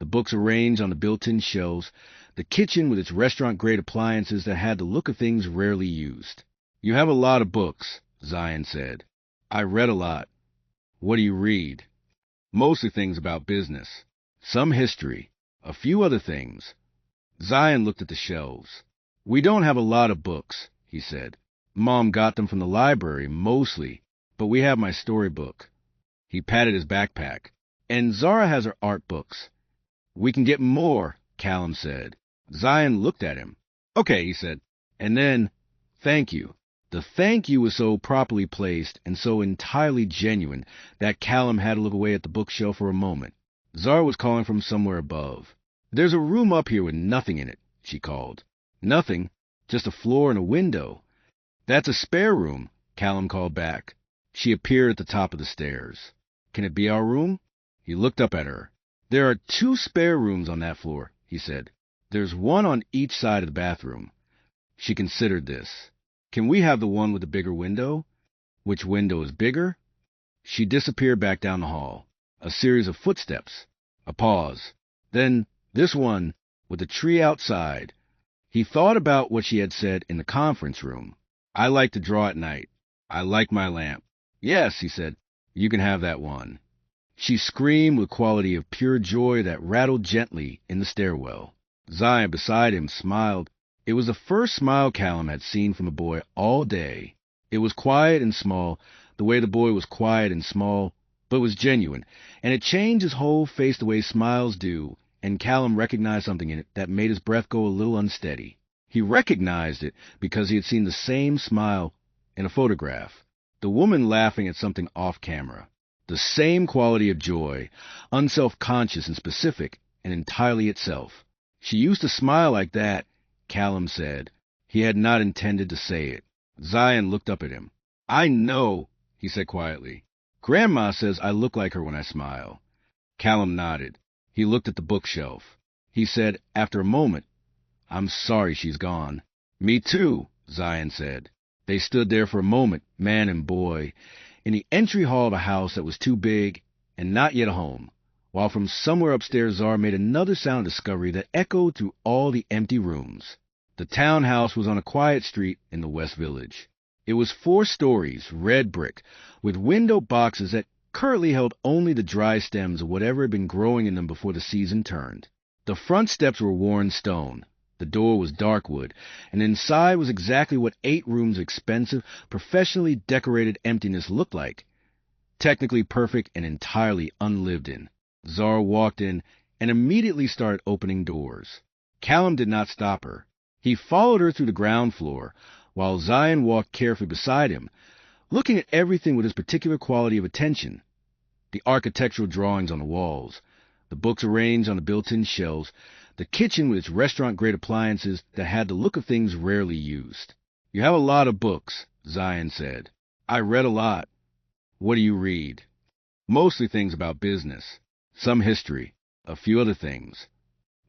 the books arranged on the built-in shelves, the kitchen with its restaurant-grade appliances that had the look of things rarely used. You have a lot of books, Zion said. I read a lot. What do you read? Mostly things about business. Some history. A few other things. Zion looked at the shelves. We don't have a lot of books, he said. Mom got them from the library, mostly, but we have my storybook. He patted his backpack. And Zara has her art books. We can get more, Callum said. Zion looked at him. Okay, he said. And then, thank you. The thank you was so properly placed and so entirely genuine that Callum had to look away at the bookshelf for a moment. Zara was calling from somewhere above. There's a room up here with nothing in it, she called. Nothing. Just a floor and a window. That's a spare room, Callum called back. She appeared at the top of the stairs. Can it be our room? He looked up at her. There are 2 spare rooms on that floor, he said. There's one on each side of the bathroom. She considered this. Can we have the one with the bigger window? Which window is bigger? She disappeared back down the hall. A series of footsteps. A pause. Then this one, with the tree outside. He thought about what she had said in the conference room. I like to draw at night. I like my lamp. Yes, he said. You can have that one. She screamed with quality of pure joy that rattled gently in the stairwell. Zion, beside him, smiled. It was the first smile Callum had seen from a boy all day. It was quiet and small, the way the boy was quiet and small, but was genuine, and it changed his whole face the way smiles do, and Callum recognized something in it that made his breath go a little unsteady. He recognized it because he had seen the same smile in a photograph, the woman laughing at something off camera. The same quality of joy, unself-conscious and specific and entirely itself. She used to smile like that, Callum said. He had not intended to say it. Zion looked up at him. I know, he said quietly. Grandma says I look like her when I smile. Callum nodded. He looked at the bookshelf. He said after a moment, I'm sorry she's gone. Me too, Zion said. They stood there for a moment, man and boy, in the entry hall of a house that was too big and not yet a home, while from somewhere upstairs Zara made another sound discovery that echoed through all the empty rooms. The townhouse was on a quiet street in the West Village. It was 4 stories, red brick, with window boxes that currently held only the dry stems of whatever had been growing in them before the season turned. The front steps were worn stone. The door was dark wood, and inside was exactly what 8 rooms of expensive, professionally decorated emptiness looked like. Technically perfect and entirely unlived in. Zara walked in and immediately started opening doors. Callum did not stop her. He followed her through the ground floor, while Zion walked carefully beside him, looking at everything with his particular quality of attention. The architectural drawings on the walls, the books arranged on the built-in shelves, the kitchen with its restaurant-grade appliances that had the look of things rarely used. You have a lot of books, Zion said. I read a lot. What do you read? Mostly things about business, some history, a few other things.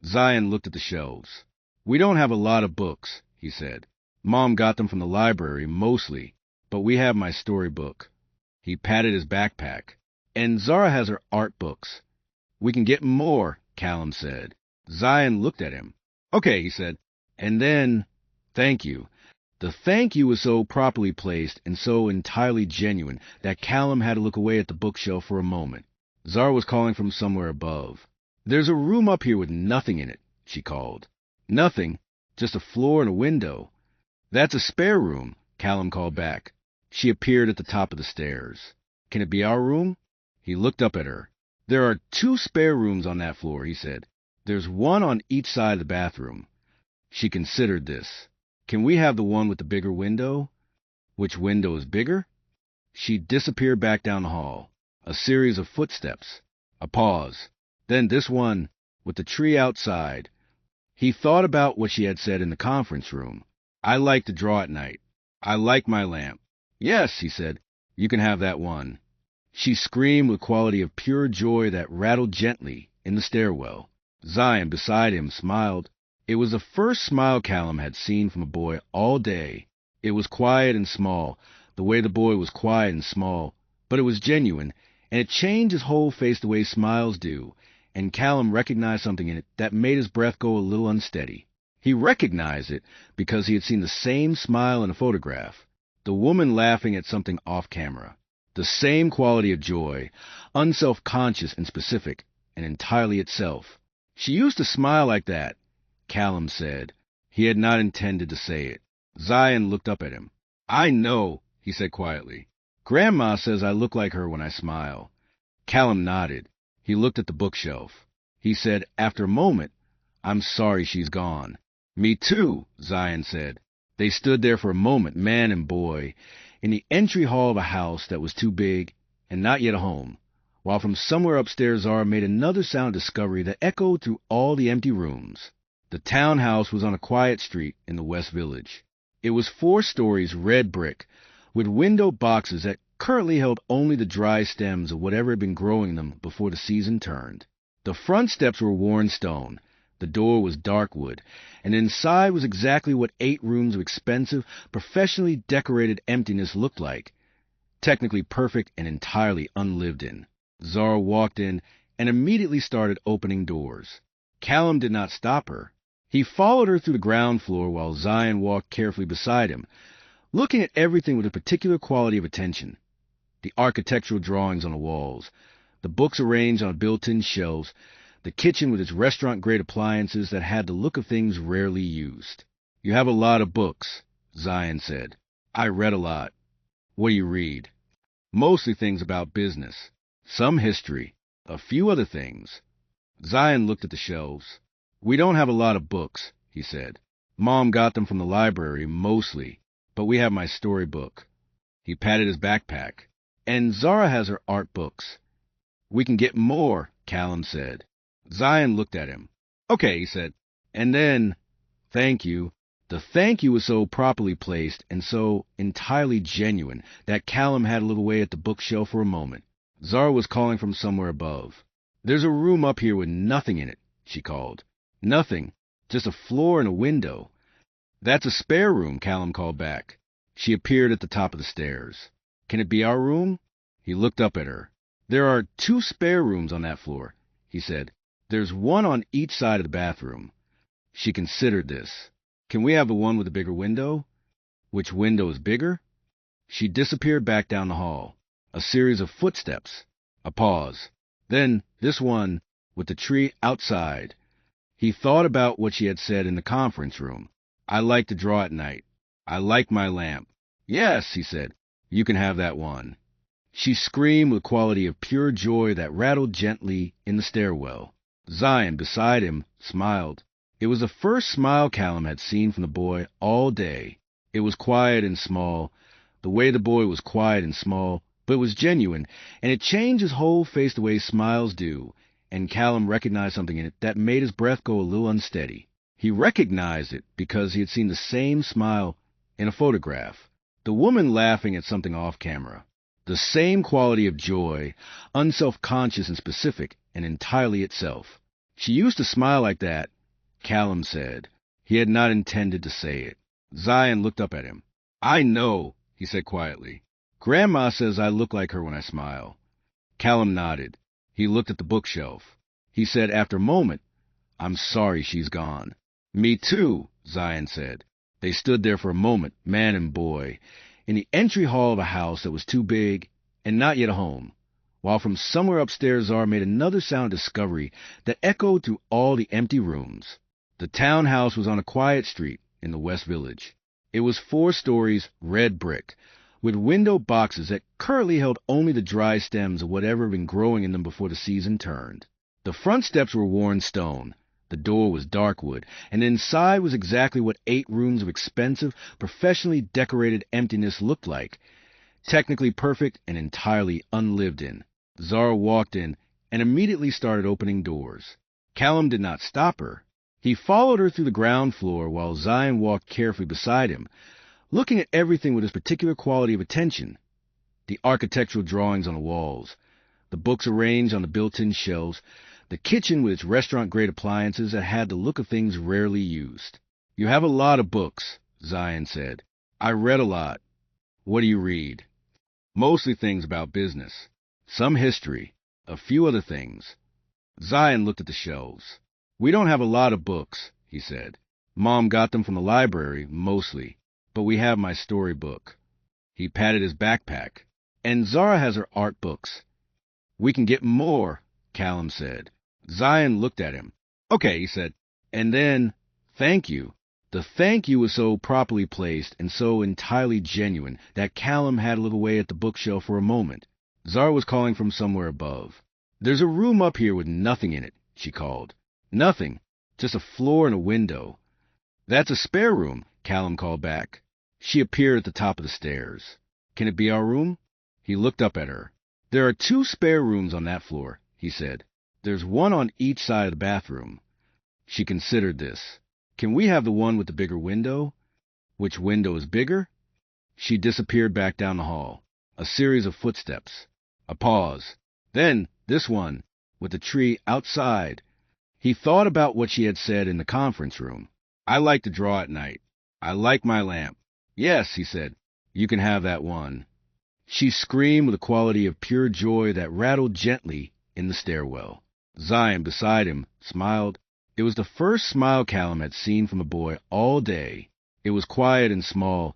Zion looked at the shelves. We don't have a lot of books, he said. Mom got them from the library, mostly, but we have my storybook. He patted his backpack. And Zara has her art books. We can get more, Callum said. Zion looked at him. Okay, he said. And then, thank you. The thank you was so properly placed and so entirely genuine that Callum had to look away at the bookshelf for a moment. Zara was calling from somewhere above. There's a room up here with nothing in it, she called. Nothing, just a floor and a window. That's a spare room, Callum called back. She appeared at the top of the stairs. Can it be our room? He looked up at her. There are 2 spare rooms on that floor, he said. There's one on each side of the bathroom. She considered this. Can we have the one with the bigger window? Which window is bigger? She disappeared back down the hall. A series of footsteps. A pause. Then this one, with the tree outside. He thought about what she had said in the conference room. I like to draw at night. I like my lamp. Yes, he said. You can have that one. She screamed with quality of pure joy that rattled gently in the stairwell. Zion, beside him, smiled. It was the first smile Callum had seen from a boy all day. It was quiet and small, the way the boy was quiet and small, but it was genuine, and it changed his whole face the way smiles do, and Callum recognized something in it that made his breath go a little unsteady. He recognized it because he had seen the same smile in a photograph, the woman laughing at something off camera. The same quality of joy, unself-conscious and specific, and entirely itself. She used to smile like that, Callum said. He had not intended to say it. Zion looked up at him. I know, he said quietly. Grandma says I look like her when I smile. Callum nodded. He looked at the bookshelf. He said, after a moment, I'm sorry she's gone. Me too, Zion said. They stood there for a moment, man and boy, in the entry hall of a house that was too big and not yet a home, while from somewhere upstairs Zara made another sound discovery that echoed through all the empty rooms. The townhouse was on a quiet street in the West Village. It was 4 stories, red brick, with window boxes that currently held only the dry stems of whatever had been growing in them before the season turned. The front steps were worn stone. The door was dark wood, and inside was exactly what 8 rooms of expensive, professionally decorated emptiness looked like. Technically perfect and entirely unlived in. Zara walked in and immediately started opening doors. Callum did not stop her. He followed her through the ground floor while Zion walked carefully beside him, looking at everything with a particular quality of attention. The architectural drawings on the walls, the books arranged on built-in shelves, the kitchen with its restaurant-grade appliances that had the look of things rarely used. You have a lot of books, Zion said. I read a lot. What do you read? Mostly things about business, some history, a few other things. Zion looked at the shelves. We don't have a lot of books, he said. Mom got them from the library, mostly, but we have my storybook. He patted his backpack. And Zara has her art books. We can get more, Callum said. Zion looked at him. Okay, he said. And then, thank you. The thank you was so properly placed and so entirely genuine that Callum had to look away at the bookshelf for a moment. Zara was calling from somewhere above. There's a room up here with nothing in it, she called. Nothing, Just a floor and a window. That's a spare room, Callum called back. She appeared at the top of the stairs. Can it be our room? He looked up at her. There are 2 spare rooms on that floor, he said. There's one on each side of the bathroom. She considered this. Can we have the one with the bigger window? Which window is bigger? She disappeared back down the hall. A series of footsteps. A pause. Then this one with the tree outside. He thought about what she had said in the conference room. I like to draw at night. I like my lamp. Yes, he said. You can have that one. She screamed with a quality of pure joy that rattled gently in the stairwell. Zion, beside him, smiled. It was the first smile Callum had seen from the boy all day. It was quiet and small, the way the boy was quiet and small, but it was genuine, and it changed his whole face the way smiles do, and Callum recognized something in it that made his breath go a little unsteady. He recognized it because he had seen the same smile in a photograph. The woman laughing at something off camera. The same quality of joy, unself-conscious and specific, and entirely itself. She used to smile like that, Callum said. He had not intended to say it. Zion looked up at him. I know, he said quietly. Grandma says I look like her when I smile. Callum nodded. He looked at the bookshelf. He said after a moment, I'm sorry she's gone. Me too, Zion said. They stood there for a moment, man and boy, in the entry hall of a house that was too big and not yet a home, while from somewhere upstairs Zara made another sound of discovery that echoed through all the empty rooms. The townhouse was on a quiet street in the West Village. It was 4 stories, red brick, with window boxes that currently held only the dry stems of whatever had been growing in them before the season turned. The front steps were worn stone. The door was dark wood, and inside was exactly what 8 rooms of expensive, professionally decorated emptiness looked like. Technically perfect and entirely unlived in. Zara walked in and immediately started opening doors. Callum did not stop her. He followed her through the ground floor while Zion walked carefully beside him, looking at everything with his particular quality of attention. The architectural drawings on the walls, the books arranged on the built-in shelves, the kitchen with its restaurant-grade appliances that had the look of things rarely used. You have a lot of books, Zion said. I read a lot. What do you read? Mostly things about business. Some history. A few other things. Zion looked at the shelves. We don't have a lot of books, he said. Mom got them from the library, mostly. But we have my storybook. He patted his backpack. And Zara has her art books. We can get more, Callum said. Zion looked at him. Okay, he said. And then, thank you. The thank you was so properly placed and so entirely genuine that Callum had to look away at the bookshelf for a moment. Zara was calling from somewhere above. There's a room up here with nothing in it, she called. Nothing. Just a floor and a window. That's a spare room, Callum called back. She appeared at the top of the stairs. Can it be our room? He looked up at her. There are 2 spare rooms on that floor, he said. There's one on each side of the bathroom. She considered this. Can we have the one with the bigger window? Which window is bigger? She disappeared back down the hall. A series of footsteps. A pause. Then this one with the tree outside. He thought about what she had said in the conference room. I like to draw at night. I like my lamp. Yes, he said. You can have that one. She screamed with a quality of pure joy that rattled gently in the stairwell. Zion, beside him, smiled. It was the first smile Callum had seen from the boy all day. It was quiet and small,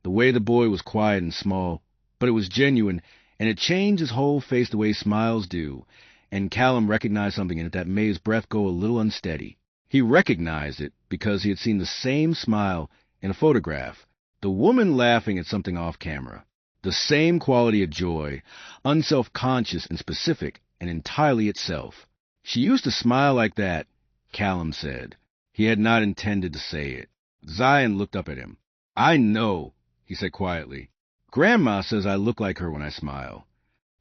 the way the boy was quiet and small, but it was genuine, and it changed his whole face the way smiles do, and Callum recognized something in it that made his breath go a little unsteady. He recognized it because he had seen the same smile in a photograph. The woman laughing at something off camera. The same quality of joy, unself-conscious and specific, and entirely itself. She used to smile like that, Callum said. He had not intended to say it. Zion looked up at him. I know, he said quietly. Grandma says I look like her when I smile.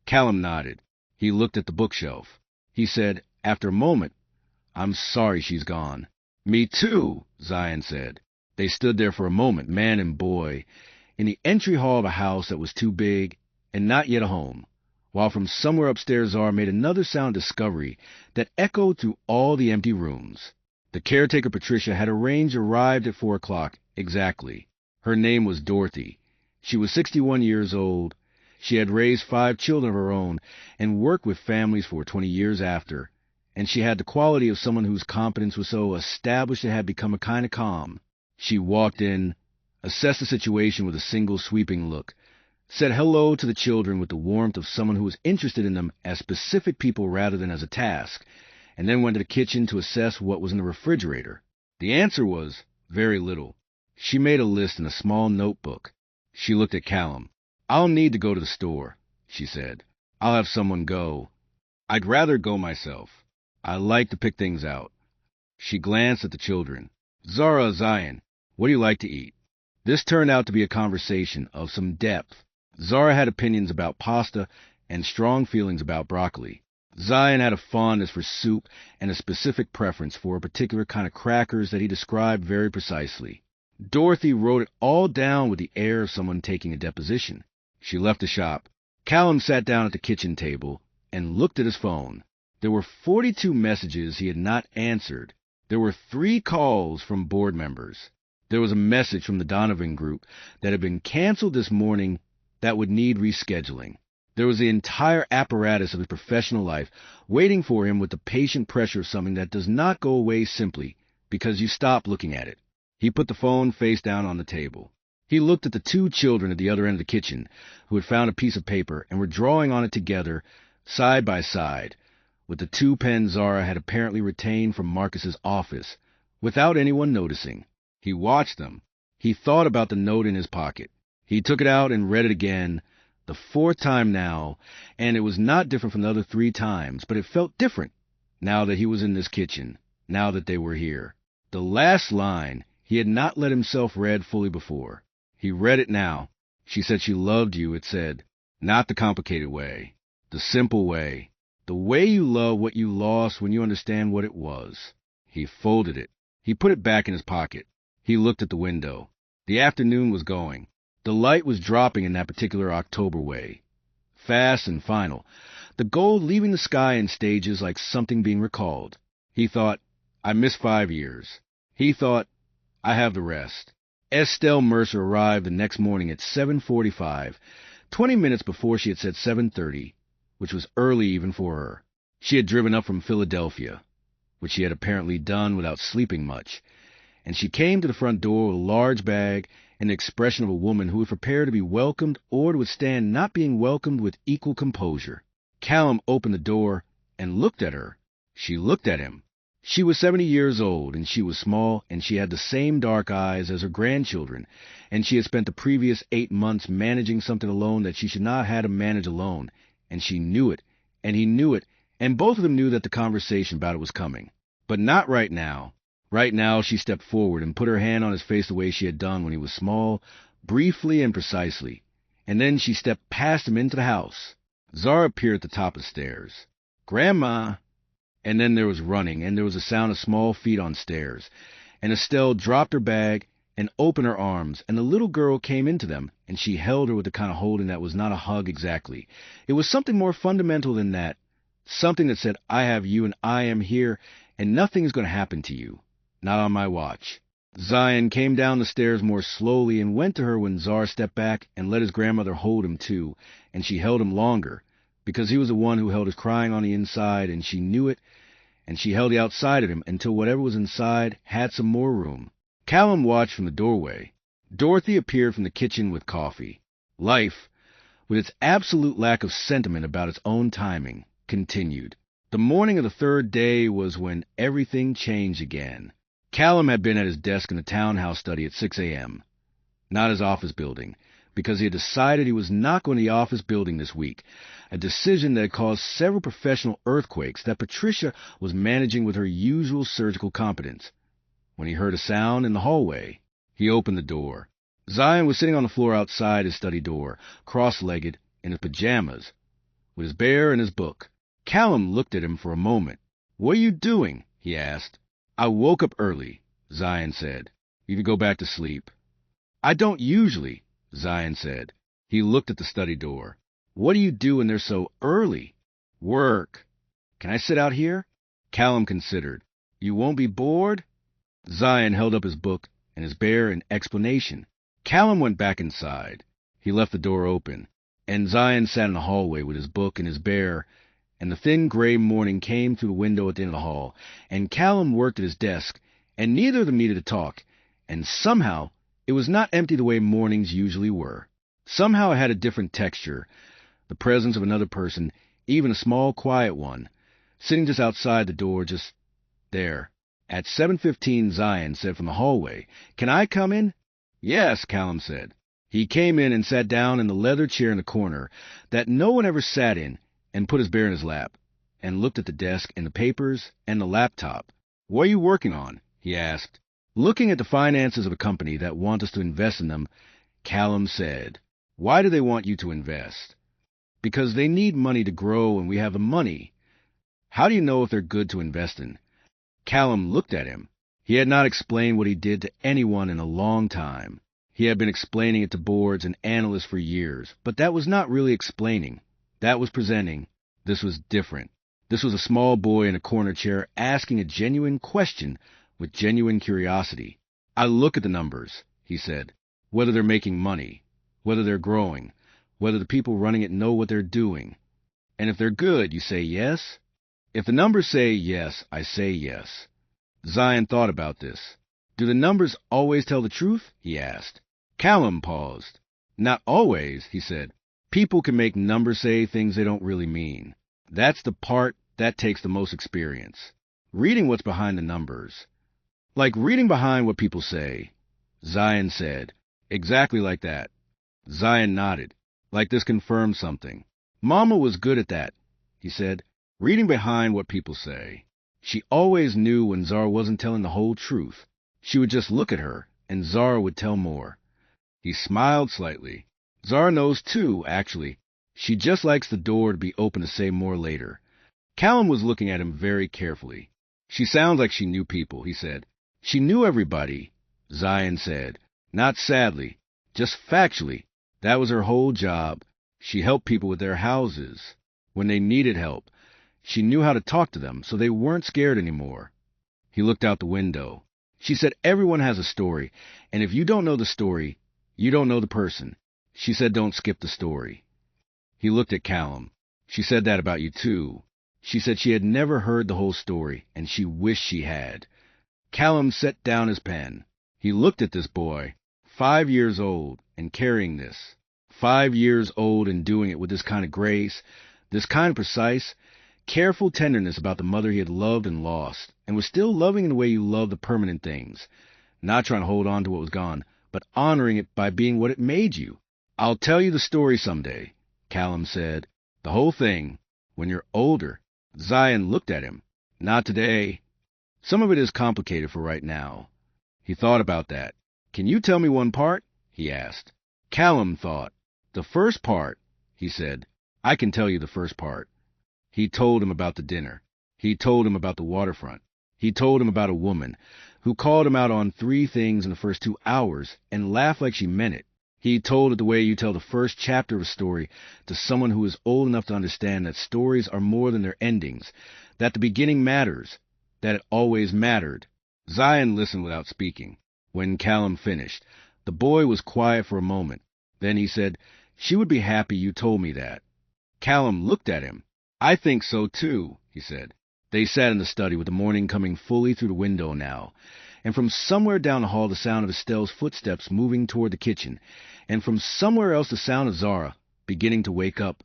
Callum nodded. He looked at the bookshelf. He said, after a moment, I'm sorry she's gone. Me too, Zion said. They stood there for a moment, man and boy, in the entry hall of a house that was too big and not yet a home, while from somewhere upstairs Zara made another sound of discovery that echoed through all the empty rooms. The caretaker, Patricia, had arrived at 4 o'clock, exactly. Her name was Dorothy. She was 61 years old. She had raised 5 children of her own and worked with families for 20 years after. And she had the quality of someone whose competence was so established it had become a kind of calm. She walked in, assessed the situation with a single sweeping look, said hello to the children with the warmth of someone who was interested in them as specific people rather than as a task, and then went to the kitchen to assess what was in the refrigerator. The answer was very little. She made a list in a small notebook. She looked at Callum. "I'll need to go to the store," she said. "I'll have someone go. I'd rather go myself. I like to pick things out." She glanced at the children. "Zara, Zion, what do you like to eat?" This turned out to be a conversation of some depth. Zara had opinions about pasta and strong feelings about broccoli. Zion had a fondness for soup and a specific preference for a particular kind of crackers that he described very precisely. Dorothy wrote it all down with the air of someone taking a deposition. She left the shop. Callum sat down at the kitchen table and looked at his phone. There were 42 messages he had not answered. There were 3 calls from board members. There was a message from the Donovan group that had been canceled this morning that would need rescheduling. There was the entire apparatus of his professional life waiting for him with the patient pressure of something that does not go away simply because you stop looking at it. He put the phone face down on the table. He looked at the 2 children at the other end of the kitchen who had found a piece of paper and were drawing on it together, side by side, with the 2 pens Zara had apparently retained from Marcus's office, without anyone noticing. He watched them. He thought about the note in his pocket. He took it out and read it again, the 4th time now, and it was not different from the other 3 times, but it felt different, now that he was in this kitchen, now that they were here. The last line he had not let himself read fully before. He read it now. "She said she loved you," it said. "Not the complicated way. The simple way. The way you love what you lost when you understand what it was." He folded it. He put it back in his pocket. He looked at the window. The afternoon was going. The light was dropping in that particular October way. Fast and final. The gold leaving the sky in stages like something being recalled. He thought, "I missed 5 years." He thought, "I have the rest." Estelle Mercer arrived the next morning at 7:45, 20 minutes before she had said 7:30, which was early even for her. She had driven up from Philadelphia, which she had apparently done without sleeping much, and she came to the front door with a large bag and the expression of a woman who would prepare to be welcomed or to withstand not being welcomed with equal composure. Callum opened the door and looked at her. She looked at him. She was 70 years old, and she was small, and she had the same dark eyes as her grandchildren, and she had spent the previous 8 months managing something alone that she should not have to manage alone, and she knew it, and he knew it, and both of them knew that the conversation about it was coming. But not right now. Right now she stepped forward and put her hand on his face the way she had done when he was small, briefly and precisely, and then she stepped past him into the house. Zara appeared at the top of the stairs. "Grandma!" And then there was running, and there was a sound of small feet on stairs, and Estelle dropped her bag and opened her arms, and the little girl came into them, and she held her with the kind of holding that was not a hug exactly. It was something more fundamental than that, something that said, "I have you, and I am here, and nothing is going to happen to you. Not on my watch." Zion came down the stairs more slowly and went to her when Zara stepped back and let his grandmother hold him too, and she held him longer, because he was the one who held his crying on the inside, and she knew it, and she held the outside of him until whatever was inside had some more room. Callum watched from the doorway. Dorothy appeared from the kitchen with coffee. Life, with its absolute lack of sentiment about its own timing, continued. The morning of the 3rd day was when everything changed again. Callum had been at his desk in the townhouse study at 6 a.m., not his office building, because he had decided he was not going to the office building this week, a decision that had caused several professional earthquakes that Patricia was managing with her usual surgical competence. When he heard a sound in the hallway, he opened the door. Zion was sitting on the floor outside his study door, cross-legged, in his pajamas, with his bear and his book. Callum looked at him for a moment. "What are you doing?" he asked. "I woke up early," Zion said. "You can go back to sleep." "I don't usually," Zion said. He looked at the study door. "What do you do when they're so early?" "Work." "Can I sit out here?" Callum considered. You won't be bored? Zion held up his book and his bear in explanation. Callum went back inside. He left the door open, and Zion sat in the hallway with his book and his bear, and the thin gray morning came through the window at the end of the hall, and Callum worked at his desk, and neither of them needed to talk, and somehow it was not empty the way mornings usually were. Somehow it had a different texture, the presence of another person, even a small, quiet one, sitting just outside the door, just there. At 7:15, Zion said from the hallway, "Can I come in?" "Yes," Callum said. He came in and sat down in the leather chair in the corner that no one ever sat in, and put his bear in his lap, and looked at the desk and the papers and the laptop. "What are you working on?" he asked. "Looking at the finances of a company that wants us to invest in them," Callum said. "Why do they want you to invest?" "Because they need money to grow and we have the money." "How do you know if they're good to invest in?" Callum looked at him. He had not explained what he did to anyone in a long time. He had been explaining it to boards and analysts for years, but that was not really explaining. That was presenting. This was different. This was a small boy in a corner chair asking a genuine question with genuine curiosity. "I look at the numbers," he said, "whether they're making money, whether they're growing, whether the people running it know what they're doing. And if they're good, you say yes?" "If the numbers say yes, I say yes." Zion thought about this. "Do the numbers always tell the truth?" he asked. Callum paused. "Not always," he said. "People can make numbers say things they don't really mean. That's the part that takes the most experience. Reading what's behind the numbers. Like reading behind what people say." Zion said, "Exactly like that." Zion nodded, like this confirmed something. "Mama was good at that," he said. "Reading behind what people say. She always knew when Zara wasn't telling the whole truth. She would just look at her, and Zara would tell more." He smiled slightly. "Zara knows too, actually. She just likes the door to be open to say more later." Callum was looking at him very carefully. "She sounds like she knew people," he said. "She knew everybody," Zion said. "Not sadly, just factually. That was her whole job. She helped people with their houses. When they needed help, she knew how to talk to them so they weren't scared anymore." He looked out the window. "She said everyone has a story, and if you don't know the story, you don't know the person. She said don't skip the story." He looked at Callum. "She said that about you too. She said she had never heard the whole story, and she wished she had." Callum set down his pen. He looked at this boy, 5 years old, and carrying this. 5 years old and doing it with this kind of grace, this kind of precise, careful tenderness about the mother he had loved and lost, and was still loving in the way you love the permanent things. Not trying to hold on to what was gone, but honoring it by being what it made you. "I'll tell you the story someday," Callum said. "The whole thing, when you're older." Zion looked at him. "Not today. Some of it is complicated for right now." He thought about that. "Can you tell me one part?" he asked. Callum thought. "The first part," he said. "I can tell you the first part." He told him about the dinner. He told him about the waterfront. He told him about a woman who called him out on 3 things in the first 2 hours and laughed like she meant it. He told it the way you tell the first chapter of a story to someone who is old enough to understand that stories are more than their endings, that the beginning matters, that it always mattered. Zion listened without speaking. When Callum finished, the boy was quiet for a moment. Then he said, "She would be happy you told me that." Callum looked at him. "I think so too," he said. They sat in the study with the morning coming fully through the window now, and from somewhere down the hall the sound of Estelle's footsteps moving toward the kitchen, and from somewhere else the sound of Zara beginning to wake up,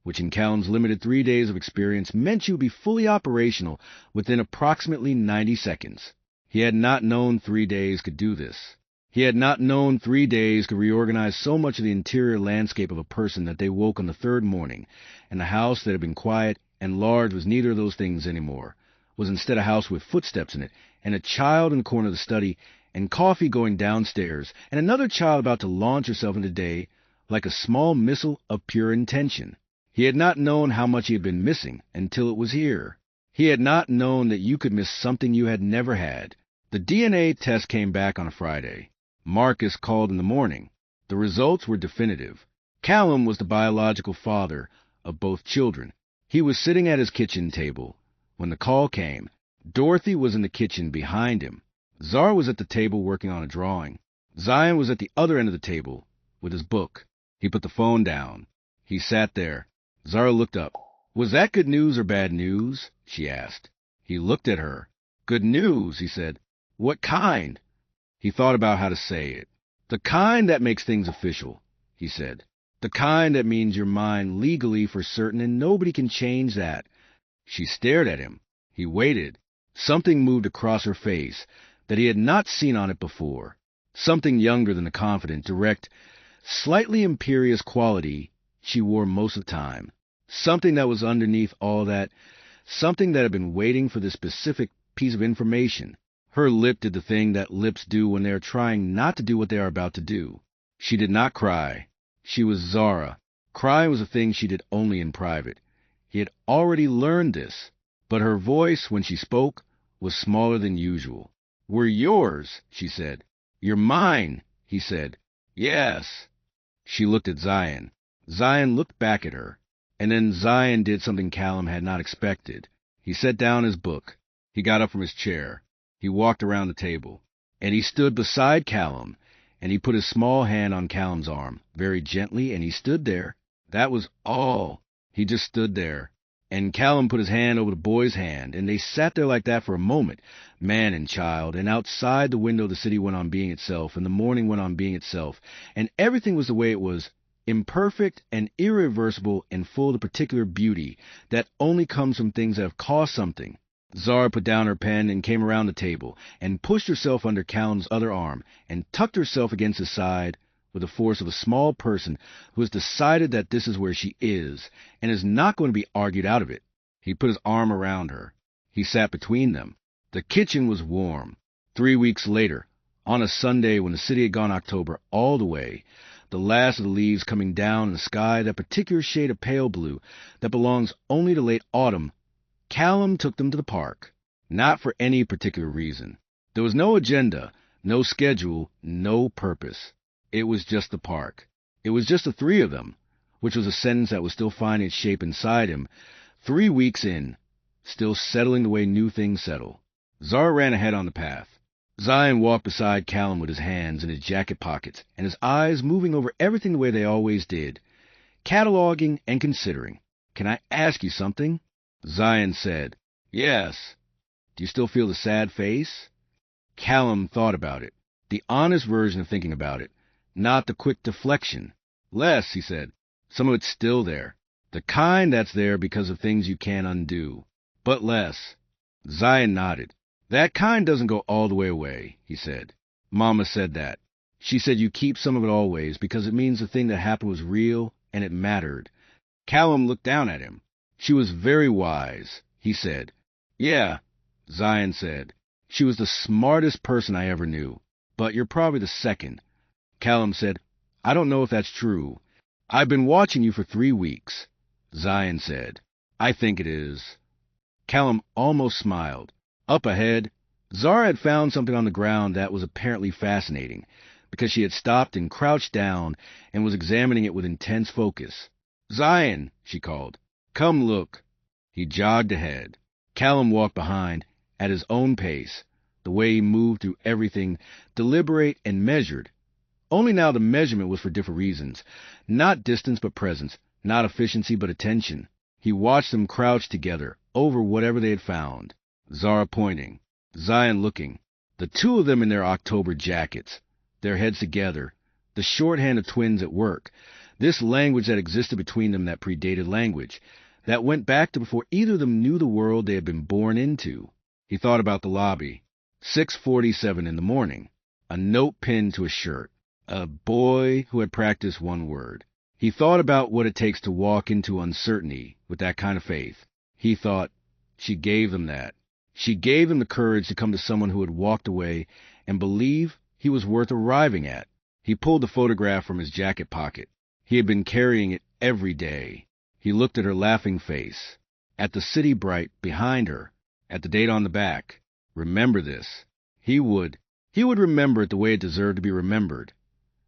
which in Callum's limited 3 days of experience meant she would be fully operational within approximately 90 seconds. He had not known 3 days could do this. He had not known 3 days could reorganize so much of the interior landscape of a person that they woke on the 3rd morning, and the house that had been quiet and large was neither of those things anymore, was instead a house with footsteps in it, and a child in the corner of the study, and coffee going downstairs, and another child about to launch herself into the day like a small missile of pure intention. He had not known how much he had been missing until it was here. He had not known that you could miss something you had never had. The DNA test came back on a Friday. Marcus called in the morning. The results were definitive. Callum was the biological father of both children. He was sitting at his kitchen table when the call came. Dorothy was in the kitchen behind him. Zara was at the table working on a drawing. Zion was at the other end of the table with his book. He put the phone down. He sat there. Zara looked up. "Was that good news or bad news?" she asked. He looked at her. "Good news," he said. "What kind?" He thought about how to say it. "The kind that makes things official," he said. "The kind that means you're mine legally for certain and nobody can change that." She stared at him. He waited. Something moved across her face that he had not seen on it before. Something younger than the confident, direct, slightly imperious quality she wore most of the time. Something that was underneath all that. Something that had been waiting for this specific piece of information. Her lip did the thing that lips do when they are trying not to do what they are about to do. She did not cry. She was Zara. Crying was a thing she did only in private. He had already learned this. But her voice, when she spoke, was smaller than usual. "We're yours," she said. "You're mine," he said. "Yes." She looked at Zion. Zion looked back at her. And then Zion did something Callum had not expected. He set down his book. He got up from his chair. He walked around the table. And he stood beside Callum. And he put his small hand on Callum's arm, very gently, and he stood there. That was all. He just stood there. And Callum put his hand over the boy's hand, and they sat there like that for a moment, man and child, and outside the window the city went on being itself, and the morning went on being itself, and everything was the way it was, imperfect and irreversible and full of the particular beauty that only comes from things that have cost something. Zara put down her pen and came around the table, and pushed herself under Callum's other arm, and tucked herself against his side, with the force of a small person who has decided that this is where she is, and is not going to be argued out of it. He put his arm around her. He sat between them. The kitchen was warm. 3 weeks later, on a Sunday when the city had gone October all the way, the last of the leaves coming down in the sky, that particular shade of pale blue that belongs only to late autumn, Callum took them to the park. Not for any particular reason. There was no agenda, no schedule, no purpose. It was just the park. It was just the three of them, which was a sentence that was still finding its shape inside him. 3 weeks in, still settling the way new things settle. Zara ran ahead on the path. Zion walked beside Callum with his hands in his jacket pockets and his eyes moving over everything the way they always did, cataloging and considering. "Can I ask you something?" Zion said, "Yes." "Do you still feel the sad face?" Callum thought about it, the honest version of thinking about it. Not the quick deflection. "Less," he said. "Some of it's still there. The kind that's there because of things you can't undo. But less." Zion nodded. "That kind doesn't go all the way away," he said. "Mama said that. She said you keep some of it always because it means the thing that happened was real and it mattered." Callum looked down at him. "She was very wise," he said. "Yeah," Zion said. "She was the smartest person I ever knew. But you're probably the second." Callum said, "I don't know if that's true. I've been watching you for 3 weeks." Zion said, "I think it is." Callum almost smiled. Up ahead, Zara had found something on the ground that was apparently fascinating, because she had stopped and crouched down and was examining it with intense focus. "Zion," she called, "come look." He jogged ahead. Callum walked behind, at his own pace, the way he moved through everything, deliberate and measured. Only now the measurement was for different reasons. Not distance but presence, not efficiency but attention. He watched them crouch together, over whatever they had found. Zara pointing, Zion looking, the two of them in their October jackets, their heads together, the shorthand of twins at work, this language that existed between them that predated language, that went back to before either of them knew the world they had been born into. He thought about the lobby. 6:47 in the morning. A note pinned to a shirt. A boy who had practiced one word. He thought about what it takes to walk into uncertainty with that kind of faith. He thought, she gave them that. She gave them the courage to come to someone who had walked away and believe he was worth arriving at. He pulled the photograph from his jacket pocket. He had been carrying it every day. He looked at her laughing face, at the city bright behind her, at the date on the back. Remember this. He would remember it the way it deserved to be remembered.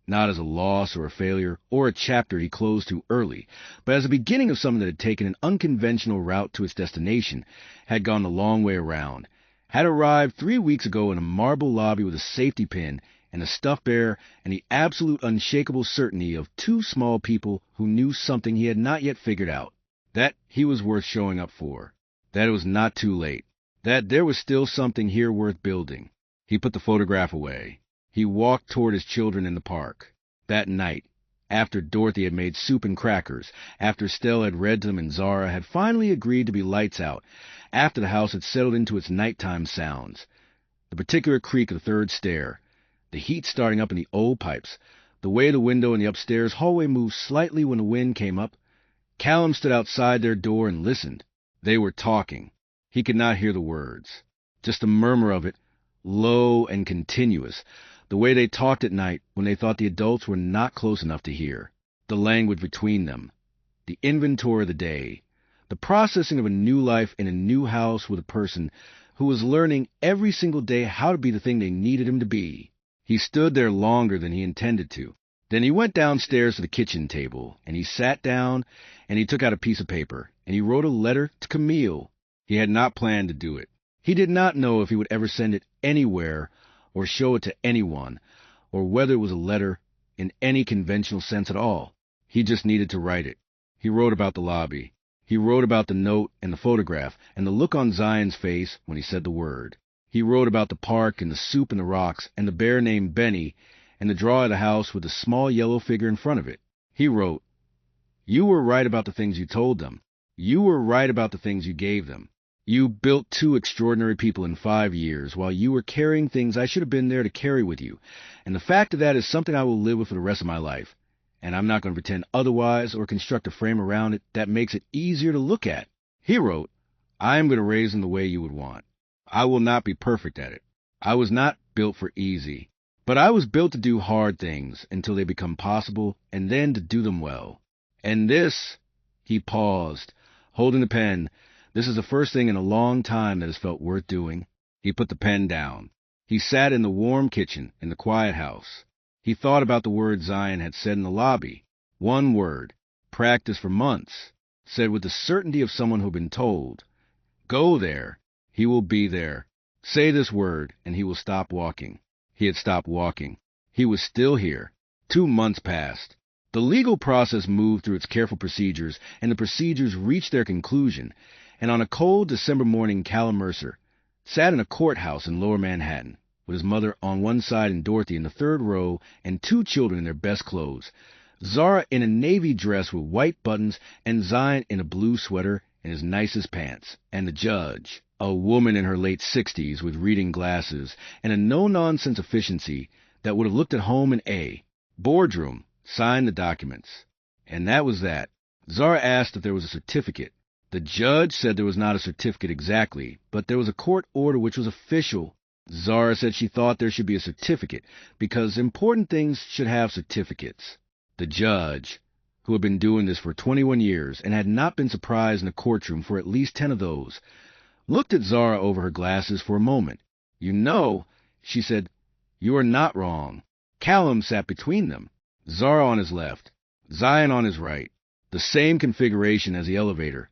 Not as a loss or a failure or a chapter he closed too early, but as a beginning of something that had taken an unconventional route to its destination, had gone the long way around, had arrived 3 weeks ago in a marble lobby with a safety pin and a stuffed bear and the absolute unshakable certainty of two small people who knew something he had not yet figured out, that he was worth showing up for, that it was not too late, that there was still something here worth building. He put the photograph away. He walked toward his children in the park. That night, after Dorothy had made soup and crackers, after Stella had read to them and Zara had finally agreed to be lights out, after the house had settled into its nighttime sounds, the particular creak of the third stair, the heat starting up in the old pipes, the way the window in the upstairs hallway moved slightly when the wind came up, Callum stood outside their door and listened. They were talking. He could not hear the words, just the murmur of it, low and continuous, the way they talked at night when they thought the adults were not close enough to hear, the language between them, the inventory of the day, the processing of a new life in a new house with a person who was learning every single day how to be the thing they needed him to be. He stood there longer than he intended to. Then he went downstairs to the kitchen table, and he sat down, and he took out a piece of paper, and he wrote a letter to Camille. He had not planned to do it. He did not know if he would ever send it anywhere or show it to anyone, or whether it was a letter in any conventional sense at all. He just needed to write it. He wrote about the lobby. He wrote about the note and the photograph and the look on Zion's face when he said the word. He wrote about the park and the soup and the rocks and the bear named Benny and the draw of the house with the small yellow figure in front of it. He wrote, "You were right about the things you told them. You were right about the things you gave them. You built two extraordinary people in 5 years while you were carrying things I should have been there to carry with you. And the fact of that is something I will live with for the rest of my life. And I'm not going to pretend otherwise or construct a frame around it that makes it easier to look at." He wrote, "I am going to raise them the way you would want. I will not be perfect at it. I was not built for easy. But I was built to do hard things until they become possible and then to do them well. And this," he paused, holding the pen, "this is the first thing in a long time that has felt worth doing." He put the pen down. He sat in the warm kitchen in the quiet house. He thought about the words Zion had said in the lobby. One word, practiced for months, said with the certainty of someone who had been told, "Go there. He will be there. Say this word, and he will stop walking." He had stopped walking. He was still here. 2 months passed. The legal process moved through its careful procedures, and the procedures reached their conclusion. And on a cold December morning, Callum Mercer sat in a courthouse in Lower Manhattan, with his mother on one side and Dorothy in the third row, and 2 children in their best clothes, Zara in a navy dress with white buttons, and Zion in a blue sweater and his nicest pants, and the judge, a woman in her late 60s with reading glasses and a no-nonsense efficiency that would have looked at home in A. Boardroom, signed the documents. And that was that. Zara asked if there was a certificate. The judge said there was not a certificate exactly, but there was a court order which was official. Zara said she thought there should be a certificate because important things should have certificates. The judge, who had been doing this for 21 years and had not been surprised in a courtroom for at least 10 of those, looked at Zara over her glasses for a moment. "You know," she said, "you are not wrong." Callum sat between them, Zara on his left, Zion on his right, the same configuration as the elevator.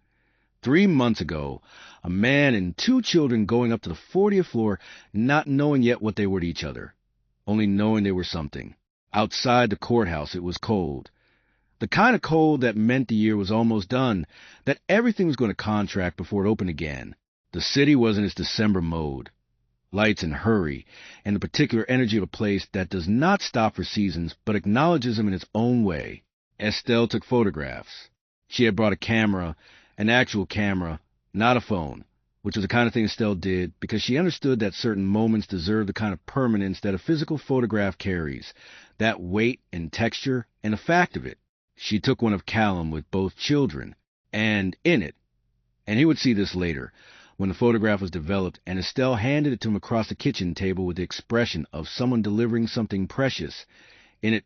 3 months ago, a man and 2 children going up to the 40th floor, not knowing yet what they were to each other, only knowing they were something. Outside the courthouse it was cold. The kind of cold that meant the year was almost done, that everything was going to contract before it opened again. The city was in its December mode. Lights and hurry, and the particular energy of a place that does not stop for seasons, but acknowledges them in its own way. Estelle took photographs. She had brought a camera, an actual camera, not a phone, which was the kind of thing Estelle did because she understood that certain moments deserve the kind of permanence that a physical photograph carries, that weight and texture and the fact of it. She took one of Callum with both children, and in it, and he would see this later, when the photograph was developed, and Estelle handed it to him across the kitchen table with the expression of someone delivering something precious. In it,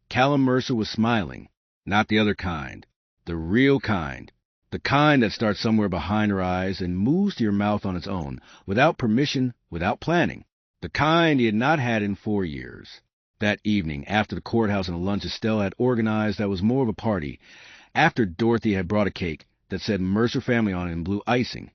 Callum Mercer was smiling, not the other kind, the real kind, the kind that starts somewhere behind her eyes and moves to your mouth on its own, without permission, without planning, the kind he had not had in 4 years. That evening, after the courthouse and a lunch Estelle had organized that was more of a party, after Dorothy had brought a cake that said Mercer family on it in blue icing,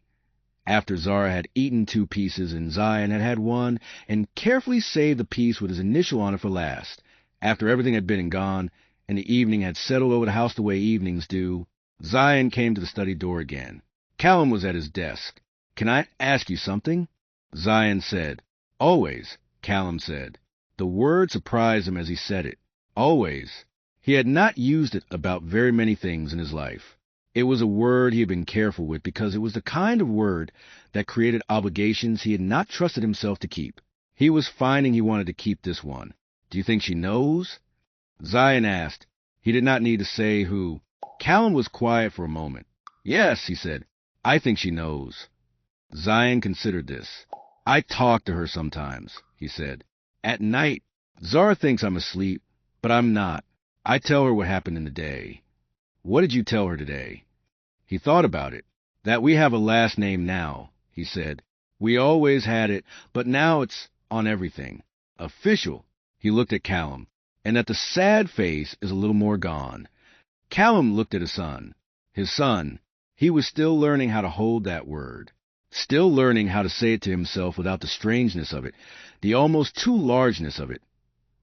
After Zara had eaten 2 pieces and Zion had had one and carefully saved the piece with his initial on it for last, after everything had been and gone and the evening had settled over the house the way evenings do, Zion came to the study door again. Callum was at his desk. "Can I ask you something?" Zion said. "Always," Callum said. The word surprised him as he said it. Always. He had not used it about very many things in his life. It was a word he had been careful with because it was the kind of word that created obligations he had not trusted himself to keep. He was finding he wanted to keep this one. "Do you think she knows?" Zion asked. He did not need to say who. Callum was quiet for a moment. "Yes," he said. "I think she knows." Zion considered this. "I talk to her sometimes," he said. "At night. Zara thinks I'm asleep, but I'm not. I tell her what happened in the day." "What did you tell her today?" He thought about it. "That we have a last name now," he said. "We always had it, but now it's on everything. Official." He looked at Callum. "And that the sad face is a little more gone." Callum looked at his son. His son. He was still learning how to hold that word. Still learning how to say it to himself without the strangeness of it, the almost too largeness of it,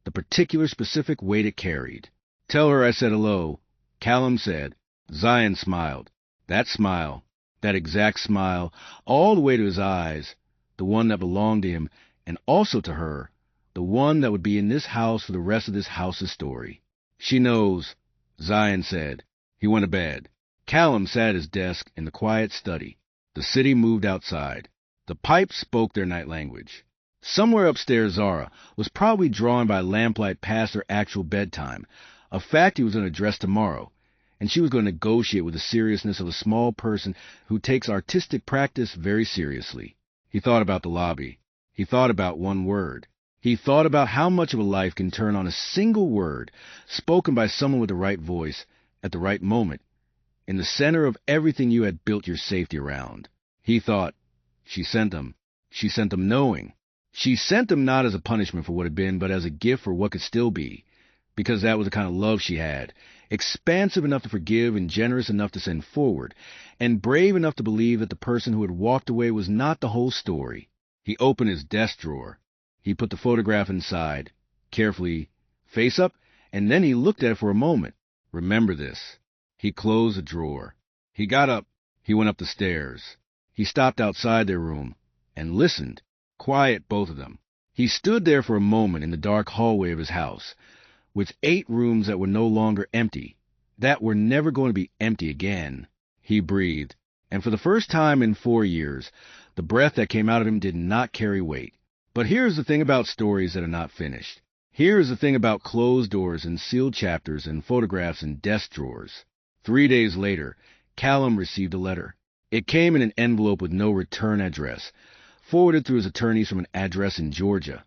the particular specific weight it carried. "Tell her I said hello," Callum said. Zion smiled. That smile, that exact smile, all the way to his eyes, the one that belonged to him, and also to her, the one that would be in this house for the rest of this house's story. "She knows," Zion said. He went to bed. Callum sat at his desk in the quiet study. The city moved outside. The pipes spoke their night language. Somewhere upstairs Zara was probably drawing by lamplight past her actual bedtime, a fact he was going to address tomorrow, and she was going to negotiate with the seriousness of a small person who takes artistic practice very seriously. He thought about the lobby. He thought about one word. He thought about how much of a life can turn on a single word, spoken by someone with the right voice, at the right moment, in the center of everything you had built your safety around. He thought, she sent them. She sent them knowing. She sent them not as a punishment for what had been, but as a gift for what could still be, because that was the kind of love she had, expansive enough to forgive and generous enough to send forward, and brave enough to believe that the person who had walked away was not the whole story. He opened his desk drawer. He put the photograph inside, carefully, face up, and then he looked at it for a moment. Remember this. He closed the drawer. He got up. He went up the stairs. He stopped outside their room and listened, quiet both of them. He stood there for a moment in the dark hallway of his house, with 8 rooms that were no longer empty, that were never going to be empty again. He breathed, and for the first time in 4 years, the breath that came out of him did not carry weight. But here's the thing about stories that are not finished. Here's the thing about closed doors and sealed chapters and photographs and desk drawers. 3 days later, Callum received a letter. It came in an envelope with no return address, forwarded through his attorneys from an address in Georgia.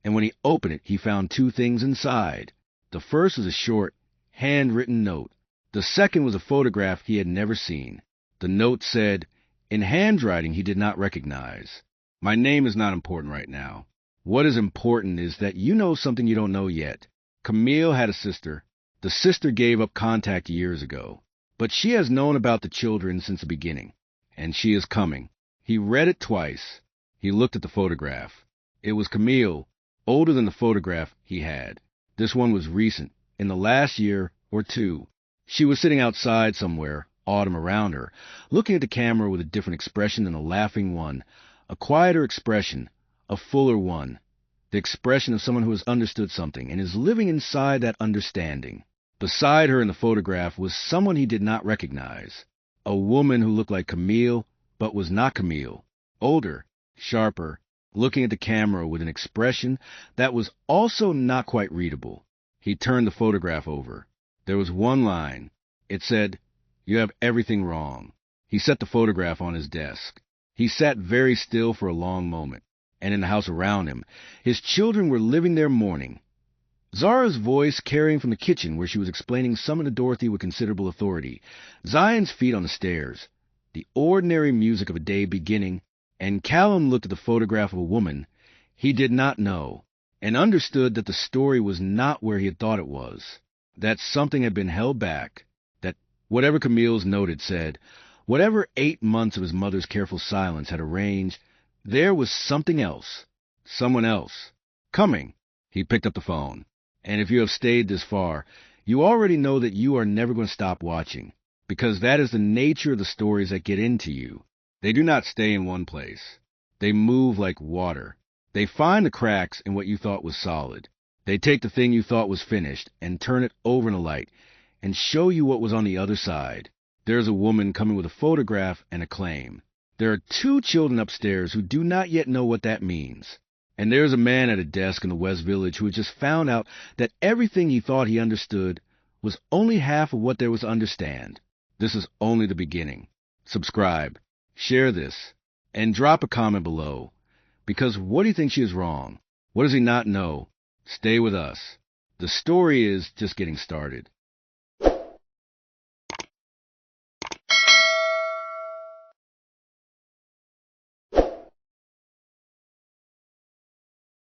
And when he opened it, he found 2 things inside. The first was a short, handwritten note. The second was a photograph he had never seen. The note said, in handwriting he did not recognize, "My name is not important right now. What is important is that you know something you don't know yet. Camille had a sister. The sister gave up contact years ago. But she has known about the children since the beginning. And she is coming." He read it twice. He looked at the photograph. It was Camille, older than the photograph he had. This one was recent, in the last year or 2. She was sitting outside somewhere, autumn around her, looking at the camera with a different expression than the laughing one, a quieter expression, a fuller one, the expression of someone who has understood something and is living inside that understanding. Beside her in the photograph was someone he did not recognize, a woman who looked like Camille, but was not Camille, older, sharper, looking at the camera with an expression that was also not quite readable. He turned the photograph over. There was one line. It said, "You have everything wrong." He set the photograph on his desk. He sat very still for a long moment, and in the house around him, his children were living their morning. Zara's voice carrying from the kitchen where she was explaining something to Dorothy with considerable authority, Zion's feet on the stairs, the ordinary music of a day beginning, and Callum looked at the photograph of a woman he did not know, and understood that the story was not where he had thought it was, that something had been held back, that whatever Camille's note had said Whatever 8 months of his mother's careful silence had arranged, there was something else, someone else, coming. He picked up the phone. And if you have stayed this far, you already know that you are never going to stop watching, because that is the nature of the stories that get into you. They do not stay in one place. They move like water. They find the cracks in what you thought was solid. They take the thing you thought was finished and turn it over in a light and show you what was on the other side. There's a woman coming with a photograph and a claim. There are 2 children upstairs who do not yet know what that means. And there's a man at a desk in the West Village who had just found out that everything he thought he understood was only half of what there was to understand. This is only the beginning. Subscribe, share this, and drop a comment below. Because what do you think she is wrong? What does he not know? Stay with us. The story is just getting started.